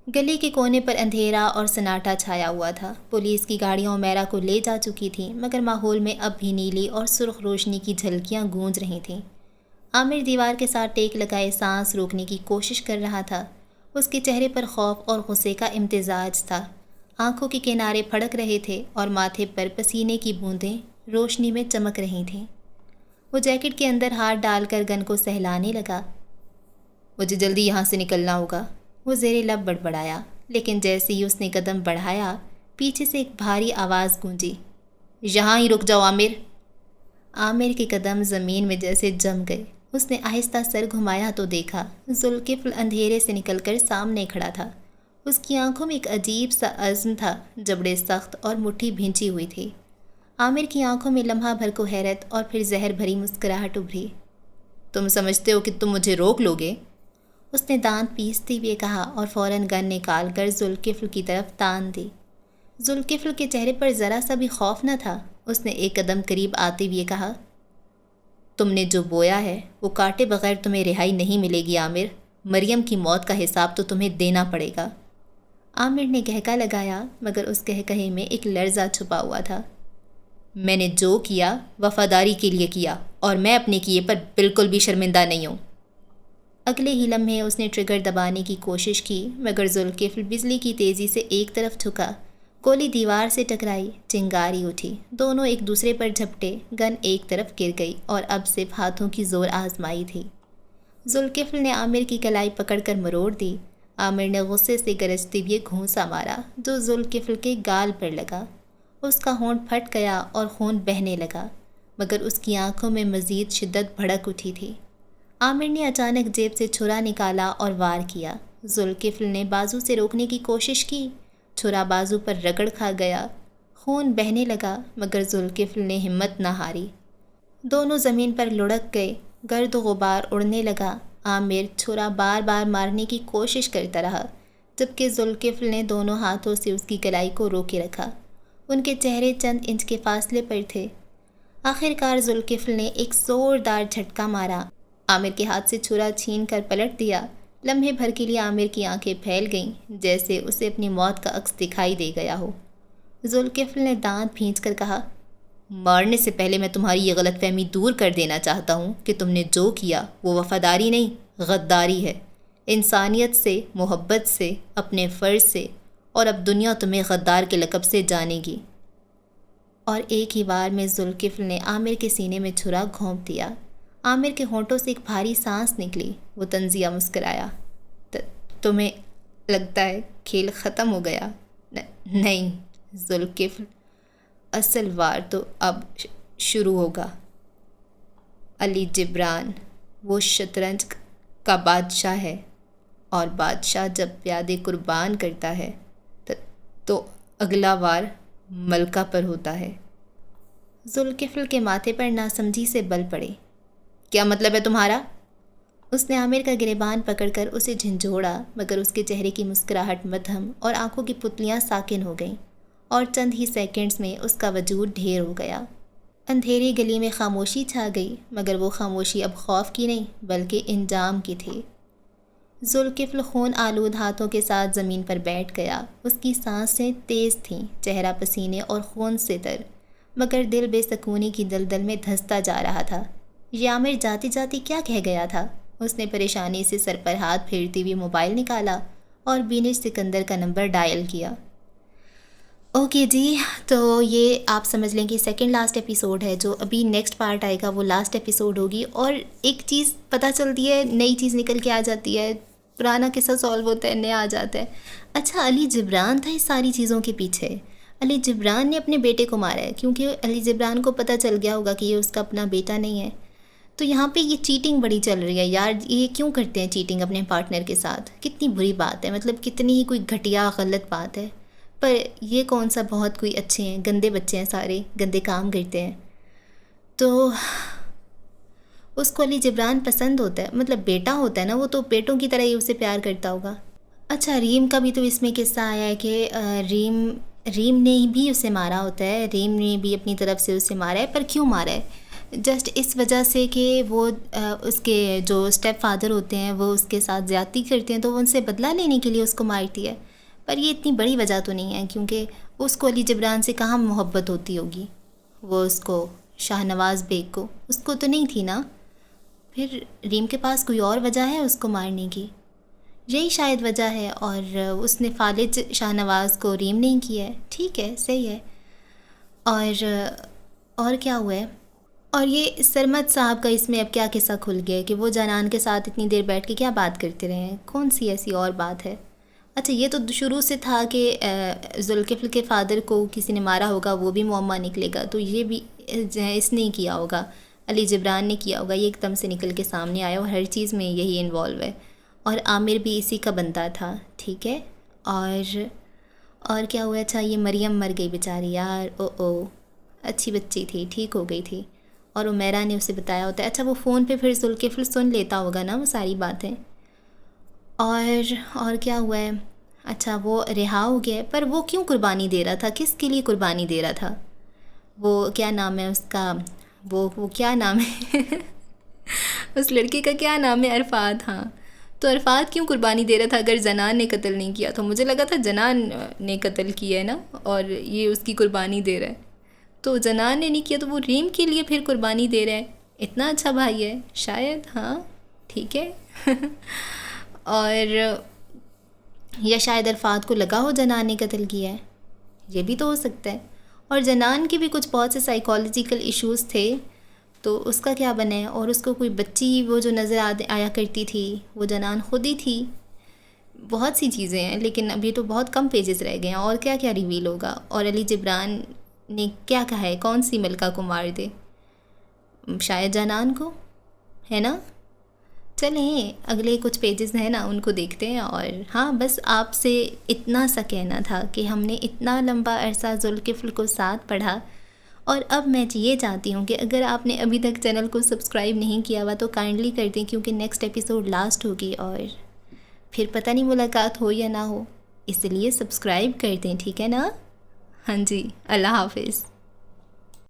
گلی کے کونے پر اندھیرا اور سناٹا چھایا ہوا تھا۔ پولیس کی گاڑیاں عمیرہ کو لے جا چکی تھیں، مگر ماحول میں اب بھی نیلی اور سرخ روشنی کی جھلکیاں گونج رہی تھیں۔ عامر دیوار کے ساتھ ٹیک لگائے سانس روکنے کی کوشش کر رہا تھا۔ اس کے چہرے پر خوف اور غصے کا امتزاج تھا، آنکھوں کے کنارے پھڑک رہے تھے اور ماتھے پر پسینے کی بوندیں روشنی میں چمک رہی تھیں۔ وہ جیکٹ کے اندر ہاتھ ڈال کر گن کو سہلانے لگا۔ مجھے جلدی یہاں سے نکلنا ہوگا، وہ زیر لب بڑبڑایا، لیکن جیسے ہی اس نے قدم بڑھایا پیچھے سے ایک بھاری آواز گونجی، یہاں ہی رک جاؤ عامر۔ عامر کے قدم زمین میں جیسے جم گئے۔ اس نے آہستہ سر گھمایا تو دیکھا ذوالکفل اندھیرے سے نکل کر سامنے کھڑا تھا۔ اس کی آنکھوں میں ایک عجیب سا عزم تھا، جبڑے سخت اور مٹھی بھینچی ہوئی تھی۔ عامر کی آنکھوں میں لمحہ بھر کو حیرت اور پھر زہر بھری مسکراہٹ ابھری۔ تم سمجھتے ہو کہ تم مجھے روک لوگے؟ اس نے دانت پیستے ہوئے کہا اور فوراً گن نکال کر ذوالکفل کی طرف تان دی۔ ذوالکفل کے چہرے پر ذرا سا بھی خوف نہ تھا۔ اس نے ایک قدم قریب آتے ہوئے کہا، تم نے جو بویا ہے وہ کاٹے بغیر تمہیں رہائی نہیں ملے گی عامر، مریم کی موت کا حساب تو تمہیں دینا پڑے گا۔ عامر نے کہکا لگایا، مگر اس کہکہے میں ایک لرزہ چھپا ہوا تھا۔ میں نے جو کیا وفاداری کے لیے کیا، اور میں اپنے کیے پر بالکل بھی شرمندہ نہیں ہوں۔ اگلے ہی لمحے اس نے ٹریگر دبانے کی کوشش کی، مگر ذوالکفل بجلی کی تیزی سے ایک طرف جھکا، گولی دیوار سے ٹکرائی، چنگاری اٹھی، دونوں ایک دوسرے پر جھپٹے، گن ایک طرف گر گئی اور اب صرف ہاتھوں کی زور آزمائی تھی۔ ذوالکفل نے عامر کی کلائی پکڑ کر مروڑ دی۔ عامر نے غصے سے گرجتے ہوئے گھونسا مارا جو ذوالکفل کے گال پر لگا۔ اس کا ہونٹ پھٹ گیا اور خون بہنے لگا، مگر اس کی آنکھوں میں مزید شدت بھڑک اٹھی تھی۔ عامر نے اچانک جیب سے چھرا نکالا اور وار کیا۔ ذوالکفل نے بازو سے روکنے کی کوشش کی، چھرا بازو پر رگڑ کھا گیا، خون بہنے لگا، مگر ذوالکفل نے ہمت نہ ہاری۔ دونوں زمین پر لڑک گئے، گرد و غبار اڑنے لگا۔ عامر چھرا بار بار مارنے کی کوشش کرتا رہا، جبکہ ذوالکفل نے دونوں ہاتھوں سے اس کی کلائی کو روکے رکھا۔ ان کے چہرے چند انچ کے فاصلے پر تھے۔ آخرکار ذوالکفل نے ایک زوردار جھٹکا مارا، عامر کے ہاتھ سے چھرا چھین کر پلٹ دیا۔ لمحے بھر کے لیے عامر کی آنکھیں پھیل گئیں، جیسے اسے اپنی موت کا عکس دکھائی دے گیا ہو۔ ذوالکفل نے دانت بھینچ کر کہا، مارنے سے پہلے میں تمہاری یہ غلط فہمی دور کر دینا چاہتا ہوں کہ تم نے جو کیا وہ وفاداری نہیں، غداری ہے، انسانیت سے، محبت سے، اپنے فرض سے، اور اب دنیا تمہیں غدار کے لقب سے جانے گی۔ اور ایک ہی بار میں ذوالکفل نے عامر کے سینے میں چھرا گھونپ دیا۔ عامر کے ہونٹوں سے ایک بھاری سانس نکلی۔ وہ طنزیہ مسکرایا، تمہیں لگتا ہے کھیل ختم ہو گیا؟ نہیں ذوالکفل، اصل وار تو اب شروع ہوگا۔ علی جبران وہ شطرنج کا بادشاہ ہے، اور بادشاہ جب پیادے قربان کرتا ہے تو اگلا وار ملکہ پر ہوتا ہے۔ ذوالکفل کے ماتھے پر ناسمجھی سے بل پڑے۔ کیا مطلب ہے تمہارا؟ اس نے عامر کا گریبان پکڑ کر اسے جھنجھوڑا، مگر اس کے چہرے کی مسکراہٹ مدھم اور آنکھوں کی پتلیاں ساکن ہو گئیں، اور چند ہی سیکنڈز میں اس کا وجود ڈھیر ہو گیا۔ اندھیری گلی میں خاموشی چھا گئی، مگر وہ خاموشی اب خوف کی نہیں بلکہ انجام کی تھی۔ ذوالکفل خون آلود ہاتھوں کے ساتھ زمین پر بیٹھ گیا۔ اس کی سانسیں تیز تھیں، چہرہ پسینے اور خون سے تر، مگر دل بے سکونی کی دلدل میں دھنستا جا رہا تھا۔ یہ عامر جاتی جاتی کیا کہہ گیا تھا؟ اس نے پریشانی سے سر پر ہاتھ پھیرتی ہوئی موبائل نکالا اور بینش سکندر کا نمبر ڈائل کیا۔ اوکے جی، تو یہ آپ سمجھ لیں کہ سیکنڈ لاسٹ ایپیسوڈ ہے، جو ابھی نیکسٹ پارٹ آئے گا وہ لاسٹ ایپیسوڈ ہوگی۔ اور ایک چیز پتہ چلتی ہے، نئی چیز نکل کے آ جاتی ہے، پرانا قصہ سالو ہوتا ہے، نیا آ جاتا ہے۔ اچھا، علی جبران تھا اس ساری چیزوں کے پیچھے۔ علی جبران نے اپنے بیٹے کو مارا ہے، کیونکہ علی جبران کو پتہ چل گیا ہوگا کہ یہ اس کا اپنا بیٹا نہیں ہے۔ تو یہاں پہ یہ چیٹنگ بڑی چل رہی ہے یار، یہ کیوں کرتے ہیں چیٹنگ اپنے پارٹنر کے ساتھ؟ کتنی بری بات ہے، مطلب کتنی ہی کوئی گھٹیا غلط بات ہے۔ پر یہ کون سا بہت کوئی اچھے ہیں، گندے بچے ہیں، سارے گندے کام کرتے ہیں۔ تو اس کو علی جبران پسند ہوتا ہے، مطلب بیٹا ہوتا ہے نا، وہ تو بیٹوں کی طرح ہی اسے پیار کرتا ہوگا۔ اچھا، ریم کا بھی تو اس میں قصہ آیا ہے کہ ریم نے بھی اسے مارا ہوتا ہے، ریم نے بھی اپنی طرف سے اسے مارا ہے۔ پر کیوں مارا ہے؟ جسٹ اس وجہ سے کہ وہ اس کے جو اسٹیپ فادر ہوتے ہیں وہ اس کے ساتھ زیادتی کرتے ہیں، تو وہ ان سے بدلہ لینے کے لیے اس کو مارتی ہے۔ پر یہ اتنی بڑی وجہ تو نہیں ہے، کیونکہ اس کو علی جبران سے کہاں محبت ہوتی ہوگی، وہ اس کو شاہ نواز بیگ کو، اس کو تو نہیں تھی نا۔ پھر ریم کے پاس کوئی اور وجہ ہے اس کو مارنے کی، یہی شاید وجہ ہے، اور اس نے فالج شاہ نواز کو ریم نہیں کیا ہے۔ ٹھیک ہے، صحیح ہے۔ اور کیا ہوا ہے؟ اور یہ سرمد صاحب کا اس میں اب کیا قصہ کھل گیا ہے کہ وہ جنان کے ساتھ اتنی دیر بیٹھ کے کیا بات کرتے رہے ہیں؟ کون سی ایسی اور بات ہے؟ اچھا، یہ تو شروع سے تھا کہ ذوالکفل کے فادر کو کسی نے مارا ہوگا، وہ بھی معمہ نکلے گا، تو یہ بھی اس نے کیا ہوگا، علی جبران نے کیا ہوگا، یہ ایک دم سے نکل کے سامنے آیا، اور ہر چیز میں یہی انوالو ہے، اور عامر بھی اسی کا بندہ تھا۔ ٹھیک ہے، اور کیا ہوا؟ اچھا، یہ مریم مر گئی بیچاری یار، او اچھی بچی تھی، ٹھیک ہو گئی تھی، اور عمیرہ نے اسے بتایا ہوتا ہے۔ اچھا، وہ فون پہ پھر ذوالکفل سن لیتا ہوگا نا وہ ساری باتیں۔ اور کیا ہوا ہے؟ اچھا، وہ رہا ہو گیا، پر وہ کیوں قربانی دے رہا تھا؟ کس کے لیے قربانی دے رہا تھا؟ وہ کیا نام ہے اس کا، وہ کیا نام ہے اس لڑکے کا کیا نام ہے؟ عرفات۔ ہاں، تو عرفات کیوں قربانی دے رہا تھا اگر جنان نے قتل نہیں کیا؟ تو مجھے لگا تھا جنان نے قتل کیا ہے نا، اور یہ اس کی قربانی دے رہا ہے۔ تو جنان نے نہیں کیا تو وہ ریم کے لیے پھر قربانی دے رہا ہے؟ اتنا اچھا بھائی ہے شاید، ہاں ٹھیک ہے اور یا شاید عرفات کو لگا ہو جنان نے قتل کیا ہے، یہ بھی تو ہو سکتا ہے۔ اور جنان کے بھی کچھ بہت سے سائیکالوجیکل ایشوز تھے، تو اس کا کیا بنا ہے؟ اور اس کو کوئی بچی وہ جو نظر آیا کرتی تھی وہ جنان خود ہی تھی۔ بہت سی چیزیں ہیں، لیکن ابھی تو بہت کم پیجز رہ گئے ہیں، اور کیا کیا ریویل ہوگا۔ اور علی جبران نے کیا کہا ہے؟ کون سی ملکہ کو مار دے؟ شاید جنان کو، ہے نا؟ چلیں اگلے کچھ پیجز ہیں نا، ان کو دیکھتے ہیں۔ اور ہاں، بس آپ سے اتنا سا کہنا تھا کہ ہم نے اتنا لمبا عرصہ ذوالکفل کو ساتھ پڑھا، اور اب میں یہ چاہتی ہوں کہ اگر آپ نے ابھی تک چینل کو سبسکرائب نہیں کیا ہوا تو کائنڈلی کر دیں، کیونکہ نیکسٹ ایپیسوڈ لاسٹ ہوگی، اور پھر پتہ نہیں ملاقات ہو یا نہ ہو، اس لیے سبسکرائب کر دیں، ٹھیک ہے نا؟ ہاں جی، اللہ حافظ۔